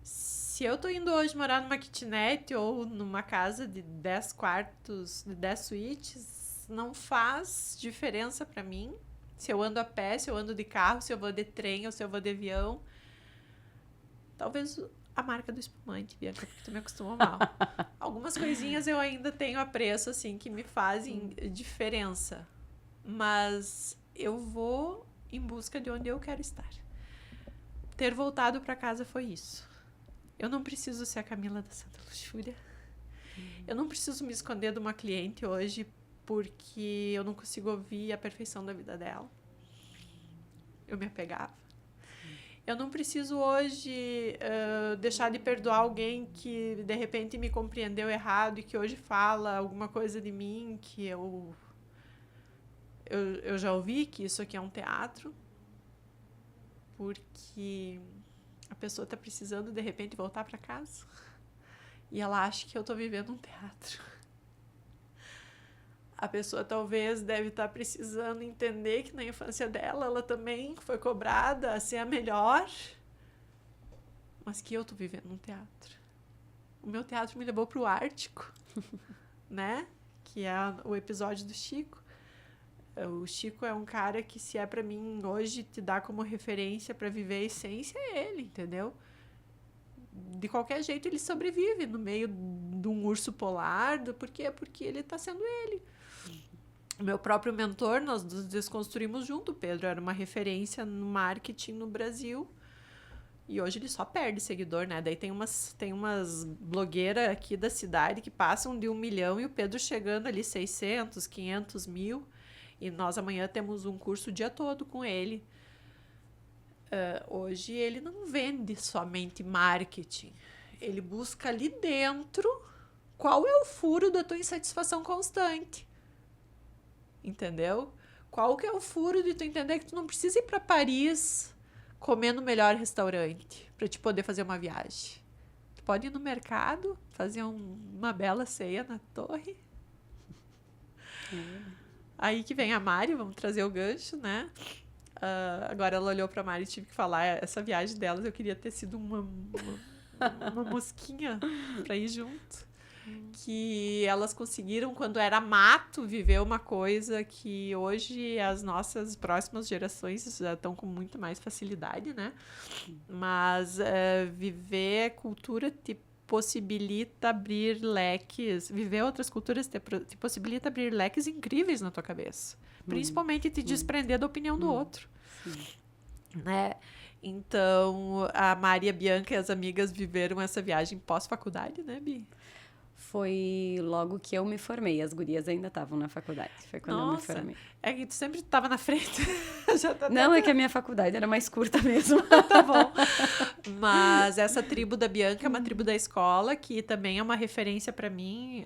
Se eu tô indo hoje morar numa kitnet ou numa casa de 10 quartos, de 10 suítes, não faz diferença para mim. Se eu ando a pé, se eu ando de carro, se eu vou de trem ou se eu vou de avião. Talvez a marca do espumante, Bianca, porque tu me acostumou mal. Algumas coisinhas eu ainda tenho apreço, assim, que me fazem diferença. Mas eu vou em busca de onde eu quero estar. Ter voltado para casa foi isso. Eu não preciso ser a Camila da Santa Luxúria. Eu não preciso me esconder de uma cliente hoje porque eu não consigo ouvir a perfeição da vida dela. Eu me apegava. Eu não preciso hoje deixar de perdoar alguém que de repente me compreendeu errado e que hoje fala alguma coisa de mim que eu já ouvi que isso aqui é um teatro, porque a pessoa está precisando de repente voltar para casa e ela acha que eu estou vivendo um teatro. A pessoa talvez deve estar precisando entender que na infância dela ela também foi cobrada a ser a melhor, mas que eu tô vivendo um teatro. O meu teatro me levou pro Ártico, né? Que é o episódio do Chico. O Chico é um cara que, se é pra mim hoje te dar como referência pra viver a essência, é ele, entendeu? De qualquer jeito ele sobrevive no meio de um urso polar. Por quê? Porque ele tá sendo ele. O meu próprio mentor, nós nos desconstruímos junto. O Pedro era uma referência no marketing no Brasil. E hoje ele só perde seguidor, né? Daí tem umas blogueiras aqui da cidade que passam de 1 milhão e o Pedro chegando ali 600, 500 mil. E nós amanhã temos um curso o dia todo com ele. Hoje ele não vende somente marketing. Ele busca ali dentro qual é o furo da tua insatisfação constante. Entendeu? Qual que é o furo de tu entender que tu não precisa ir para Paris comer no melhor restaurante para te poder fazer uma viagem. Tu pode ir no mercado, fazer uma bela ceia na torre. Aí que vem a Mari, vamos trazer o gancho, né? Agora ela olhou pra Mari e tive que falar, essa viagem delas eu queria ter sido uma mosquinha pra ir junto. Que elas conseguiram, quando era mato, viver uma coisa que hoje as nossas próximas gerações já estão com muito mais facilidade, né? Mas viver cultura te possibilita abrir leques, viver outras culturas te possibilita abrir leques incríveis na tua cabeça. Principalmente te desprender da opinião do outro. Né? Então, a Mari, a Bianca e as amigas viveram essa viagem pós-faculdade, né, Bi? Foi logo que eu me formei. As gurias ainda estavam na faculdade. Foi quando eu me formei. É que tu sempre estava na frente. Não, é que a minha faculdade era mais curta mesmo. Tá bom. Mas essa tribo da Bianca é uma tribo da escola que também é uma referência para mim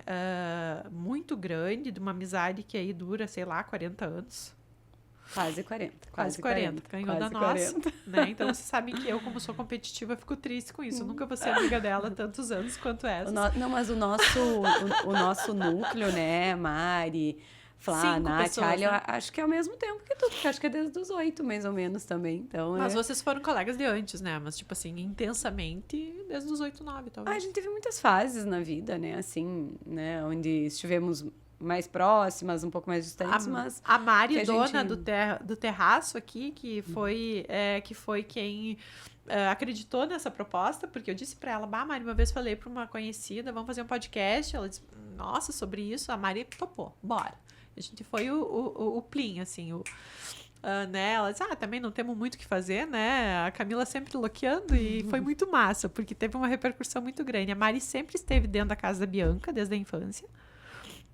muito grande, de uma amizade que aí dura, sei lá, 40 anos. Quase 40. Quase 40. Ganhou da nossa. Né? Então, vocês sabem que eu, como sou competitiva, fico triste com isso. Eu nunca vou ser amiga dela tantos anos quanto essa. Não, mas o nosso núcleo, né, Mari, Flá, Nath, Ali, né? Eu acho que é ao mesmo tempo que tu, porque acho que é desde os 8, mais ou menos, também. Então, mas vocês foram colegas de antes, né? Mas, tipo assim, intensamente, desde os 8, 9, talvez. A gente teve muitas fases na vida, né? Assim, né? Onde estivemos mais próximas, um pouco mais distantes, mas... A Mari, dona do terraço aqui, que foi quem acreditou nessa proposta, porque eu disse pra ela, Mari, uma vez falei pra uma conhecida, vamos fazer um podcast, ela disse, nossa, sobre isso, a Mari topou, bora. A gente foi o plim, assim, né? Ela disse, também não temos muito o que fazer, né? A Camila sempre loqueando e foi muito massa, porque teve uma repercussão muito grande. A Mari sempre esteve dentro da casa da Bianca, desde a infância.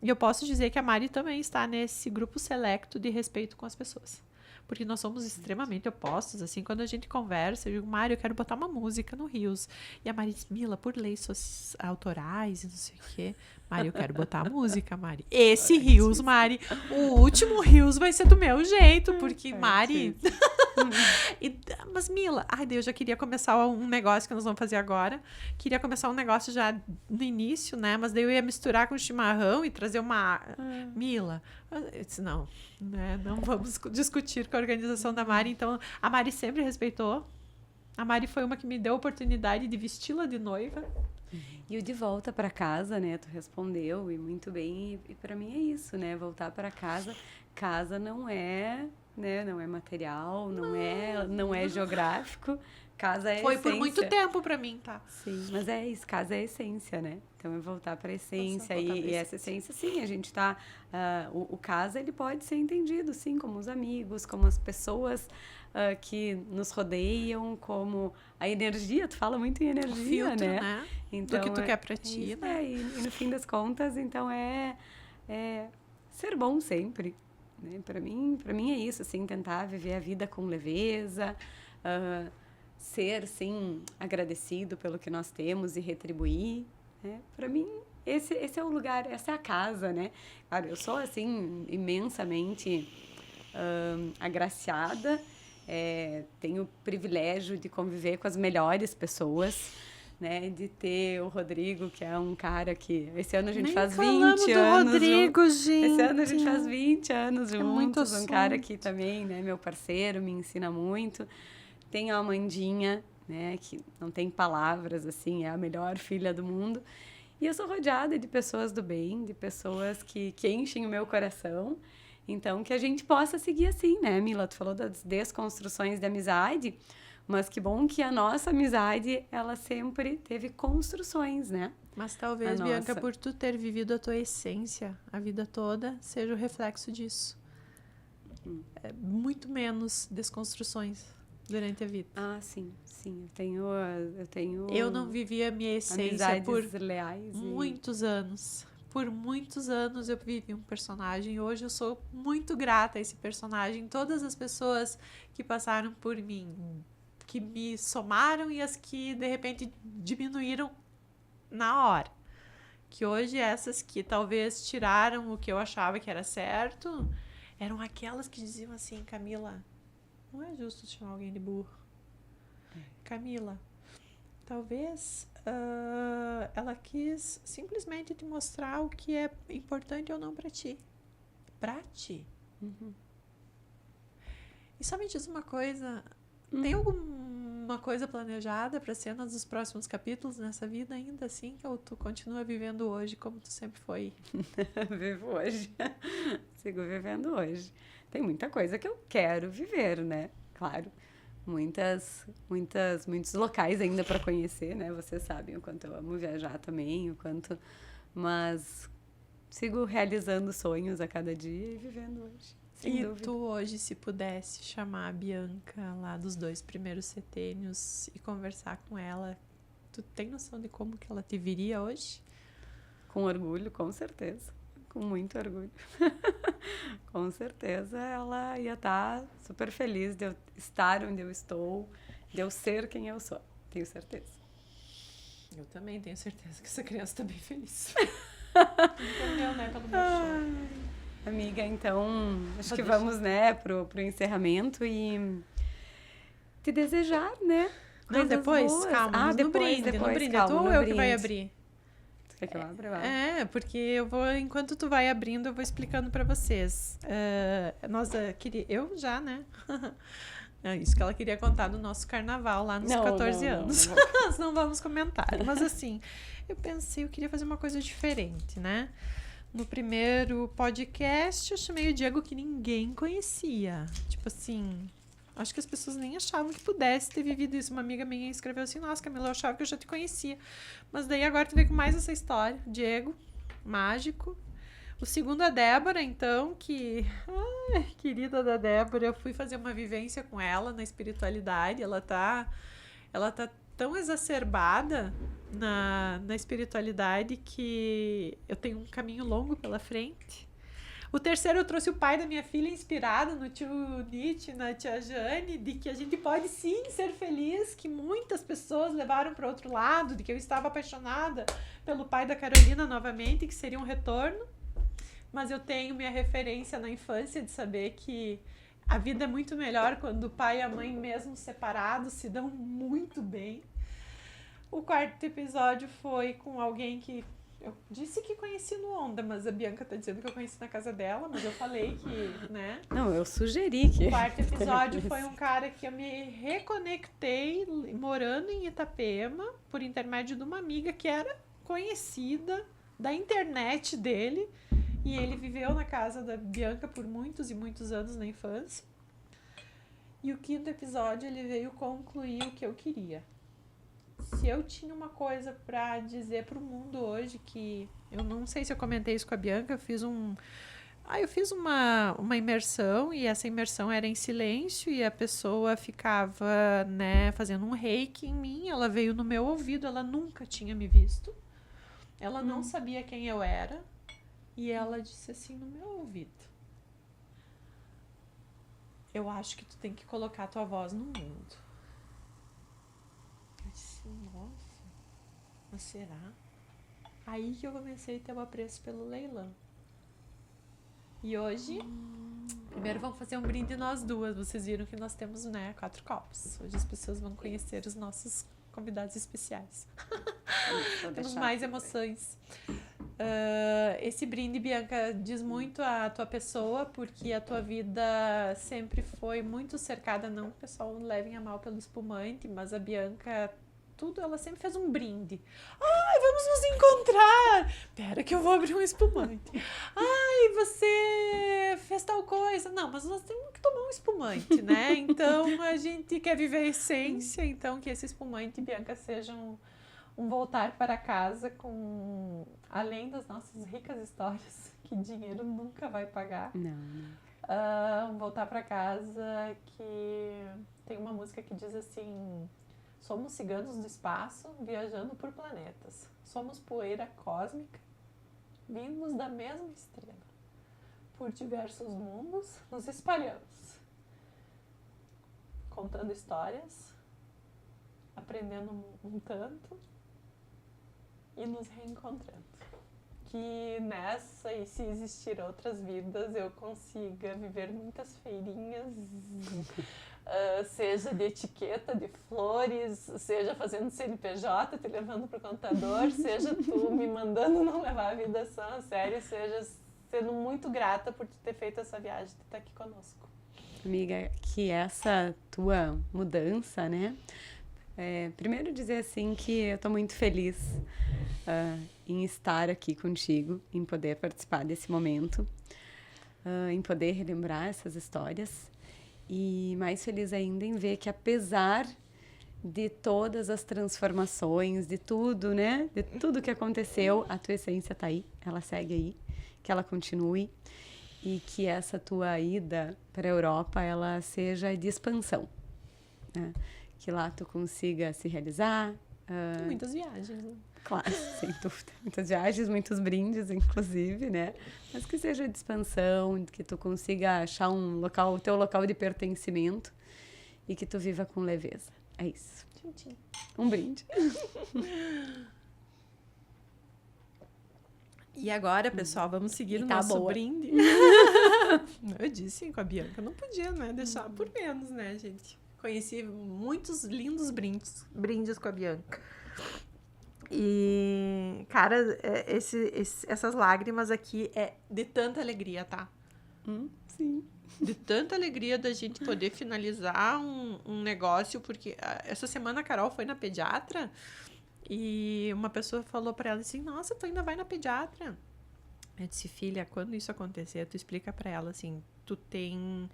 E eu posso dizer que a Mari também está nesse grupo selecto de respeito com as pessoas. Porque nós somos extremamente opostos, assim, quando a gente conversa, eu digo, Mari, eu quero botar uma música no Rios. E a Mari diz, Mila, por leis autorais e não sei o quê. Mari, eu quero botar a música, Mari. Esse Rios, Mari, o último Rios vai ser do meu jeito, porque, Mari... Mas, Mila, daí eu já queria começar um negócio que nós vamos fazer agora. Queria começar um negócio já no início, né? Mas daí eu ia misturar com chimarrão e trazer uma... Mila, eu disse, não, né? Não vamos discutir com a organização da Mari. Então, a Mari sempre respeitou. A Mari foi uma que me deu a oportunidade de vesti-la de noiva. E o de volta para casa, né? Tu respondeu, e muito bem. E para mim é isso, né? Voltar para casa. Casa não é... né? Não é material, não é geográfico. Casa é Foi essência. por muito tempo pra mim, tá? Sim, mas é isso, casa é essência, né? Então é voltar para a essência. E essa essência, sim, a gente tá... o casa, ele pode ser entendido, sim, como os amigos, como as pessoas que nos rodeiam, como a energia. Tu fala muito em energia, filtro, né? Então, do que tu quer pra ti, né? E no fim das contas, então é ser bom sempre. Né? Para mim é isso, assim, tentar viver a vida com leveza, ser, sim, agradecido pelo que nós temos e retribuir. Né? Para mim, esse é o lugar, essa é a casa, né? Claro, eu sou, assim, imensamente agraciada, tenho o privilégio de conviver com as melhores pessoas, né, de ter o Rodrigo, que é um cara que... Esse ano a gente faz 20 anos. Rodrigo, gente. Esse ano a gente faz 20 anos juntos. Muito um cara que também, né, meu parceiro, me ensina muito. Tem a Amandinha, né, que não tem palavras, assim, é a melhor filha do mundo. E eu sou rodeada de pessoas do bem, de pessoas que enchem o meu coração. Então, que a gente possa seguir assim, né, Mila? Tu falou das desconstruções de amizade... Mas que bom que a nossa amizade, ela sempre teve construções, né? Mas talvez, Bianca, por tu ter vivido a tua essência a vida toda, seja o reflexo disso. É muito menos desconstruções durante a vida. Ah, sim. Eu tenho... Eu não vivi a minha essência por leais muitos anos. Por muitos anos eu vivi um personagem e hoje eu sou muito grata a esse personagem. Todas as pessoas que passaram por mim, que me somaram e as que, de repente, diminuíram na hora. Que hoje essas que talvez tiraram o que eu achava que era certo, eram aquelas que diziam assim, Camila, não é justo chamar alguém de burro. Camila, talvez ela quis simplesmente te mostrar o que é importante ou não para ti. Para ti. Uhum. E só me diz uma coisa... Tem alguma coisa planejada para cenas dos próximos capítulos nessa vida ainda assim? Ou tu continua vivendo hoje como tu sempre foi? Vivo hoje. Sigo vivendo hoje. Tem muita coisa que eu quero viver, né? Claro. Muitos locais ainda para conhecer, né? Vocês sabem o quanto eu amo viajar também, mas sigo realizando sonhos a cada dia e vivendo hoje. Sem dúvida. Tu hoje, se pudesse chamar a Bianca lá dos 2 primeiros setênios e conversar com ela, tu tem noção de como que ela te viria hoje? Com orgulho, com certeza. Com muito orgulho. Com certeza ela ia estar super feliz de eu estar onde eu estou, de eu ser quem eu sou. Tenho certeza. Eu também tenho certeza que essa criança está bem feliz. Entendeu, né? Pelo meu show. Amiga, então, acho que vamos, né, pro encerramento e te desejar, né? Não, depois, boas. calma, depois, no brinde. Calma, Tu ou eu que vai abrir? Tu quer que eu abra? Porque eu vou, enquanto tu vai abrindo, eu vou explicando pra vocês. Eu já, né? Isso que ela queria contar do nosso carnaval lá nos 14 anos. Não. Nós não vamos comentar. Mas assim, eu queria fazer uma coisa diferente, né? No primeiro podcast, eu chamei o Diego que ninguém conhecia. Tipo assim, acho que as pessoas nem achavam que pudesse ter vivido isso. Uma amiga minha escreveu assim, nossa, Camila, eu achava que eu já te conhecia. Mas daí agora tu vê com mais essa história. Diego, mágico. O segundo, a Débora, então, que... Ai, querida da Débora, eu fui fazer uma vivência com ela na espiritualidade. Ela tá tão exacerbada na espiritualidade, que eu tenho um caminho longo pela frente. O terceiro, eu trouxe o pai da minha filha, inspirado no tio Nietzsche, na tia Jane, de que a gente pode sim ser feliz, que muitas pessoas levaram para outro lado, de que eu estava apaixonada pelo pai da Carolina novamente, que seria um retorno. Mas eu tenho minha referência na infância de saber que a vida é muito melhor quando o pai e a mãe, mesmo separados, se dão muito bem. O quarto episódio foi com alguém que eu disse que conheci no Onda, mas a Bianca tá dizendo que eu conheci na casa dela, mas eu falei que, né? Não, eu sugeri que... O quarto episódio foi um cara que eu me reconectei morando em Itapema por intermédio de uma amiga que era conhecida da internet dele, e ele viveu na casa da Bianca por muitos e muitos anos na infância. E o quinto episódio ele veio concluir o que eu queria. Se eu tinha uma coisa pra dizer pro mundo hoje, que eu não sei se eu comentei isso com a Bianca, eu fiz uma imersão, e essa imersão era em silêncio, e a pessoa ficava, né, fazendo um reiki em mim. Ela veio no meu ouvido, ela nunca tinha me visto, ela não sabia quem eu era, e ela disse assim no meu ouvido: eu acho que tu tem que colocar a tua voz no mundo. Eu disse, nossa, mas será? Aí que eu comecei a ter um apreço pelo leilão. E hoje, primeiro vamos fazer um brinde nós duas. Vocês viram que nós temos, né, 4 copos. Hoje as pessoas vão conhecer os nossos convidados especiais. Temos mais emoções. Esse brinde, Bianca, diz muito a tua pessoa, porque a tua vida sempre foi muito cercada, não que o pessoal levem a mal pelo espumante, mas a Bianca, tudo, ela sempre fez um brinde. Ai, vamos nos encontrar! Pera que eu vou abrir um espumante. Ai, você fez tal coisa. Não, mas nós temos que tomar um espumante, né? Então, a gente quer viver a essência, então que esse espumante, Bianca, seja um voltar para casa com, além das nossas ricas histórias, que dinheiro nunca vai pagar. Não. Um voltar para casa que tem uma música que diz assim: somos ciganos do espaço viajando por planetas. Somos poeira cósmica vindos da mesma estrela. Por diversos mundos nos espalhamos, contando histórias, aprendendo um tanto e nos reencontrando. Que nessa, e se existir outras vidas, eu consiga viver muitas feirinhas, seja de etiqueta, de flores, seja fazendo CNPJ, te levando pro contador, seja tu me mandando não levar a vida só a sério, seja sendo muito grata por tu ter feito essa viagem, de estar aqui conosco. Amiga, que essa tua mudança, né? Primeiro dizer assim que eu tô muito feliz em estar aqui contigo, em poder participar desse momento, em poder relembrar essas histórias, e mais feliz ainda em ver que, apesar de todas as transformações, de tudo, né? De tudo que aconteceu, a tua essência tá aí, ela segue aí, que ela continue, e que essa tua ida para a Europa, ela seja de expansão, né? Que lá tu consiga se realizar. Muitas viagens, né? Claro, sem dúvida. Muitas viagens, muitos brindes, inclusive, né? Mas que seja de expansão, que tu consiga achar o teu local de pertencimento, e que tu viva com leveza. É isso. Tchim, tchim. Um brinde. E agora, pessoal, vamos seguir o tá nosso boa. brinde. Eu disse com a Bianca, não podia, né? Deixar por menos, né, gente? Conheci muitos lindos brindes com a Bianca. E, cara, essas lágrimas aqui é de tanta alegria, tá? Sim. De tanta alegria da gente poder finalizar um negócio, porque essa semana a Carol foi na pediatra e uma pessoa falou pra ela assim, nossa, tu ainda vai na pediatra? Eu disse, filha, quando isso acontecer, tu explica pra ela assim, tu tem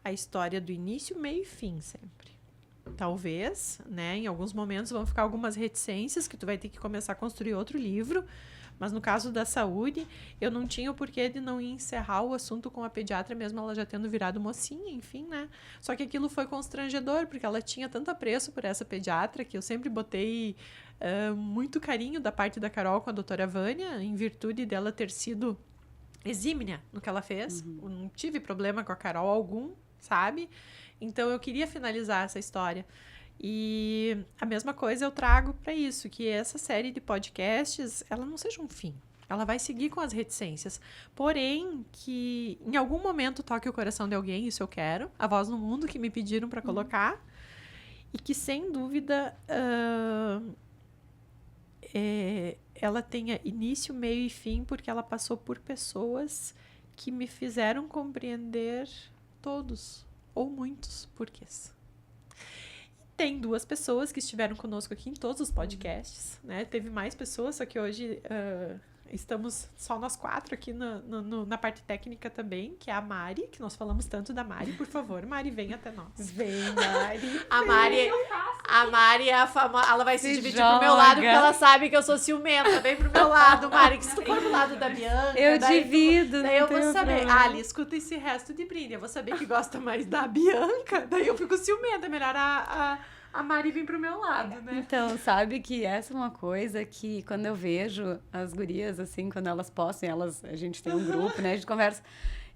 a história do início, meio e fim sempre. Talvez, né, em alguns momentos vão ficar algumas reticências que tu vai ter que começar a construir outro livro, Mas no caso da saúde, eu não tinha o porquê de não encerrar o assunto com a pediatra, mesmo ela já tendo virado mocinha, enfim, né? Só que aquilo foi constrangedor, porque ela tinha tanto apreço por essa pediatra que eu sempre botei muito carinho da parte da Carol com a doutora Vânia, em virtude dela ter sido exímia no que ela fez. Eu não tive problema com a Carol algum, sabe? Então eu queria finalizar essa história. E a mesma coisa eu trago para isso, que essa série de podcasts, ela não seja um fim. Ela vai seguir com as reticências. Porém, que em algum momento toque o coração de alguém, isso eu quero. A Voz no Mundo que me pediram para colocar. E que, sem dúvida, ela tenha início, meio e fim, porque ela passou por pessoas que me fizeram compreender todos, ou muitos, porquês. Tem 2 pessoas que estiveram conosco aqui em todos os podcasts, né? Teve mais pessoas, só que hoje estamos só nós 4 aqui na parte técnica também, que é a Mari, que nós falamos tanto da Mari. Por favor, Mari, vem até nós. Vem, Mari. A Mari é a famosa. Ela vai se dividir pro meu lado, porque ela sabe que eu sou ciumenta. Vem pro meu lado, Mari, que se tu for pro lado da Bianca... Eu divido. Daí eu vou saber. Ali, escuta esse resto de brinde. Eu vou saber que gosta mais da Bianca, daí eu fico ciumenta. Melhor a Mari vir pro meu lado, né? Então, sabe que essa é uma coisa que quando eu vejo as gurias, assim, quando elas postam, a gente tem um grupo, né, a gente conversa,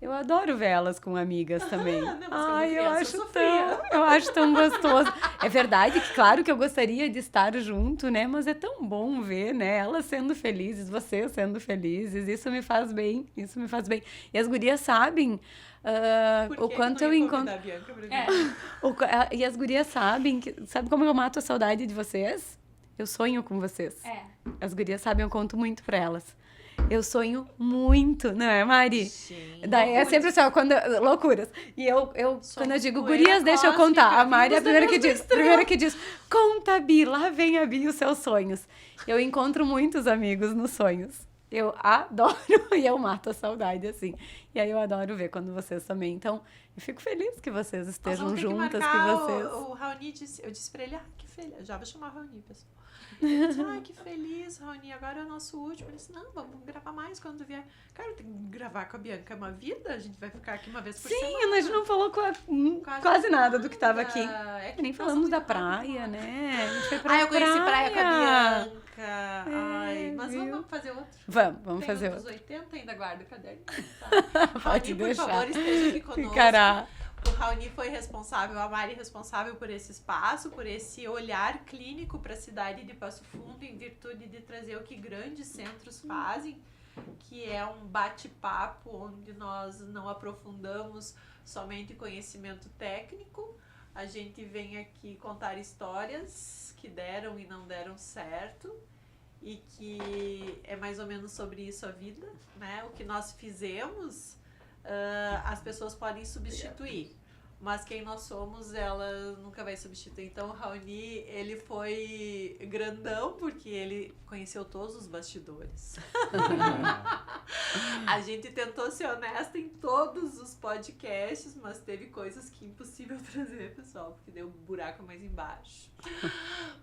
eu adoro ver elas com amigas também. Eu acho tão gostoso. É verdade que, claro, que eu gostaria de estar junto, né, mas é tão bom ver, né, elas sendo felizes, vocês sendo felizes, isso me faz bem. E as gurias sabem o quanto eu encontro... E as gurias sabem, sabe como eu mato a saudade de vocês? Eu sonho com vocês. As gurias sabem, eu conto muito pra elas. Eu sonho muito, não é, Mari? Sim. Daí é sempre assim, ó, loucuras. E eu quando eu digo, gurias, deixa eu contar. A Mari é a primeira que diz, conta, Bi, lá vem a Bi, os seus sonhos. Eu encontro muitos amigos nos sonhos. Eu adoro e eu mato a saudade, assim. E aí eu adoro ver quando vocês também. Então, eu fico feliz que vocês estejam juntas, que vocês... O Raoni disse, eu disse pra ele, que feliz. Já vou chamar o Raoni, pessoal. Ele disse, que feliz, Raoni, agora é o nosso último. Ele disse, não, vamos gravar mais quando vier. Cara, tem que gravar com a Bianca, é uma vida, a gente vai ficar aqui uma vez por semana. Sim, a gente não falou quase nada do que tava aqui. Nem falamos da praia, né? A gente foi pra eu conheci praia com a Bianca. Mas vamos fazer outro. Vamos fazer outro. Dos 80 ainda guarda o caderno. Tá? Pode Raoni, deixar. por favor, esteja aqui conosco. Ficará. O Raoni foi responsável, a Mari responsável por esse espaço, por esse olhar clínico para a cidade de Passo Fundo, em virtude de trazer o que grandes centros fazem, que é um bate-papo onde nós não aprofundamos somente conhecimento técnico. A gente vem aqui contar histórias que deram e não deram certo, e que é mais ou menos sobre isso a vida, né? O que nós fizemos, as pessoas podem substituir, mas quem nós somos, ela nunca vai substituir. Então o Raoni, ele foi grandão porque ele conheceu todos os bastidores. A gente tentou ser honesta em todos os podcasts, mas teve coisas que é impossível trazer, pessoal, porque deu um buraco mais embaixo.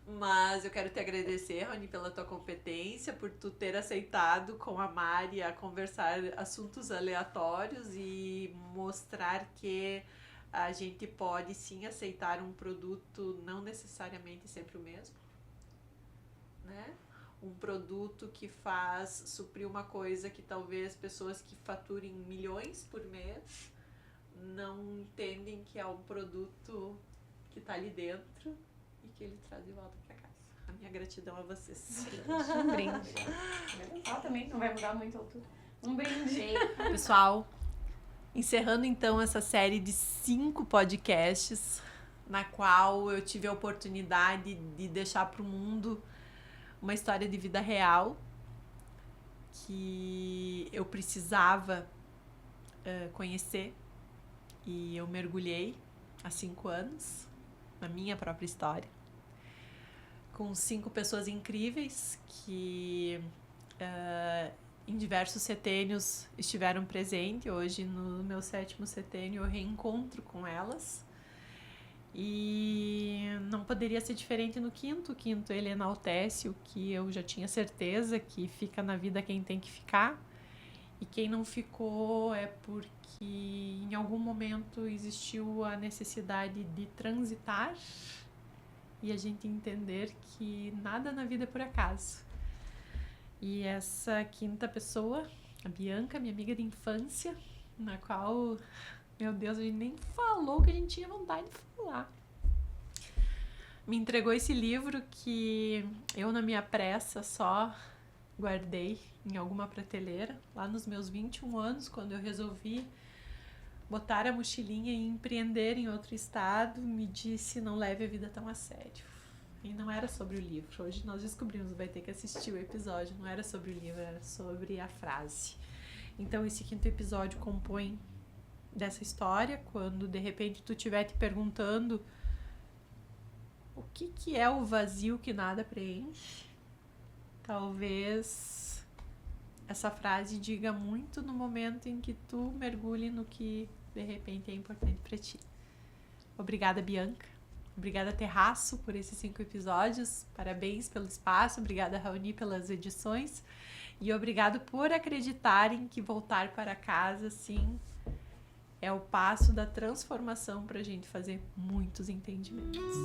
Mas eu quero te agradecer, Raoni, pela tua competência, por tu ter aceitado com a Mari a conversar assuntos aleatórios e mostrar que a gente pode sim aceitar um produto não necessariamente sempre o mesmo, né? Um produto que faz suprir uma coisa que talvez pessoas que faturem milhões por mês não entendem que é um produto que está ali dentro e que ele traz de volta para casa. A minha gratidão a vocês. Um brinde. Também não vai mudar muito a altura. Um brinde. Pessoal, encerrando então essa série de 5 podcasts, na qual eu tive a oportunidade de deixar para o mundo uma história de vida real que eu precisava conhecer, e eu mergulhei há 5 anos na minha própria história, com 5 pessoas incríveis que em diversos setênios estiveram presentes. Hoje, no meu 7º setênio, eu reencontro com elas. E não poderia ser diferente no quinto. O quinto, ele enaltece o que eu já tinha certeza, que fica na vida quem tem que ficar. E quem não ficou é porque em algum momento existiu a necessidade de transitar e a gente entender que nada na vida é por acaso. E essa quinta pessoa, a Bianca, minha amiga de infância, na qual, meu Deus, a gente nem falou o que a gente tinha vontade de falar, me entregou esse livro que eu, na minha pressa, só guardei em alguma prateleira, lá nos meus 21 anos, quando eu resolvi botar a mochilinha e empreender em outro estado, me disse: não leve a vida tão a sério. E não era sobre o livro. Hoje nós descobrimos, vai ter que assistir o episódio, não era sobre o livro, era sobre a frase. Então esse quinto episódio compõe dessa história, quando de repente tu estiver te perguntando o que é o vazio que nada preenche, talvez essa frase diga muito no momento em que tu mergulhe no que de repente é importante para ti. Obrigada, Bianca. Obrigada, Terraço, por esses 5 episódios. Parabéns pelo espaço. Obrigada, Raoni, pelas edições. E obrigado por acreditarem que voltar para casa, sim, é o passo da transformação para a gente fazer muitos entendimentos.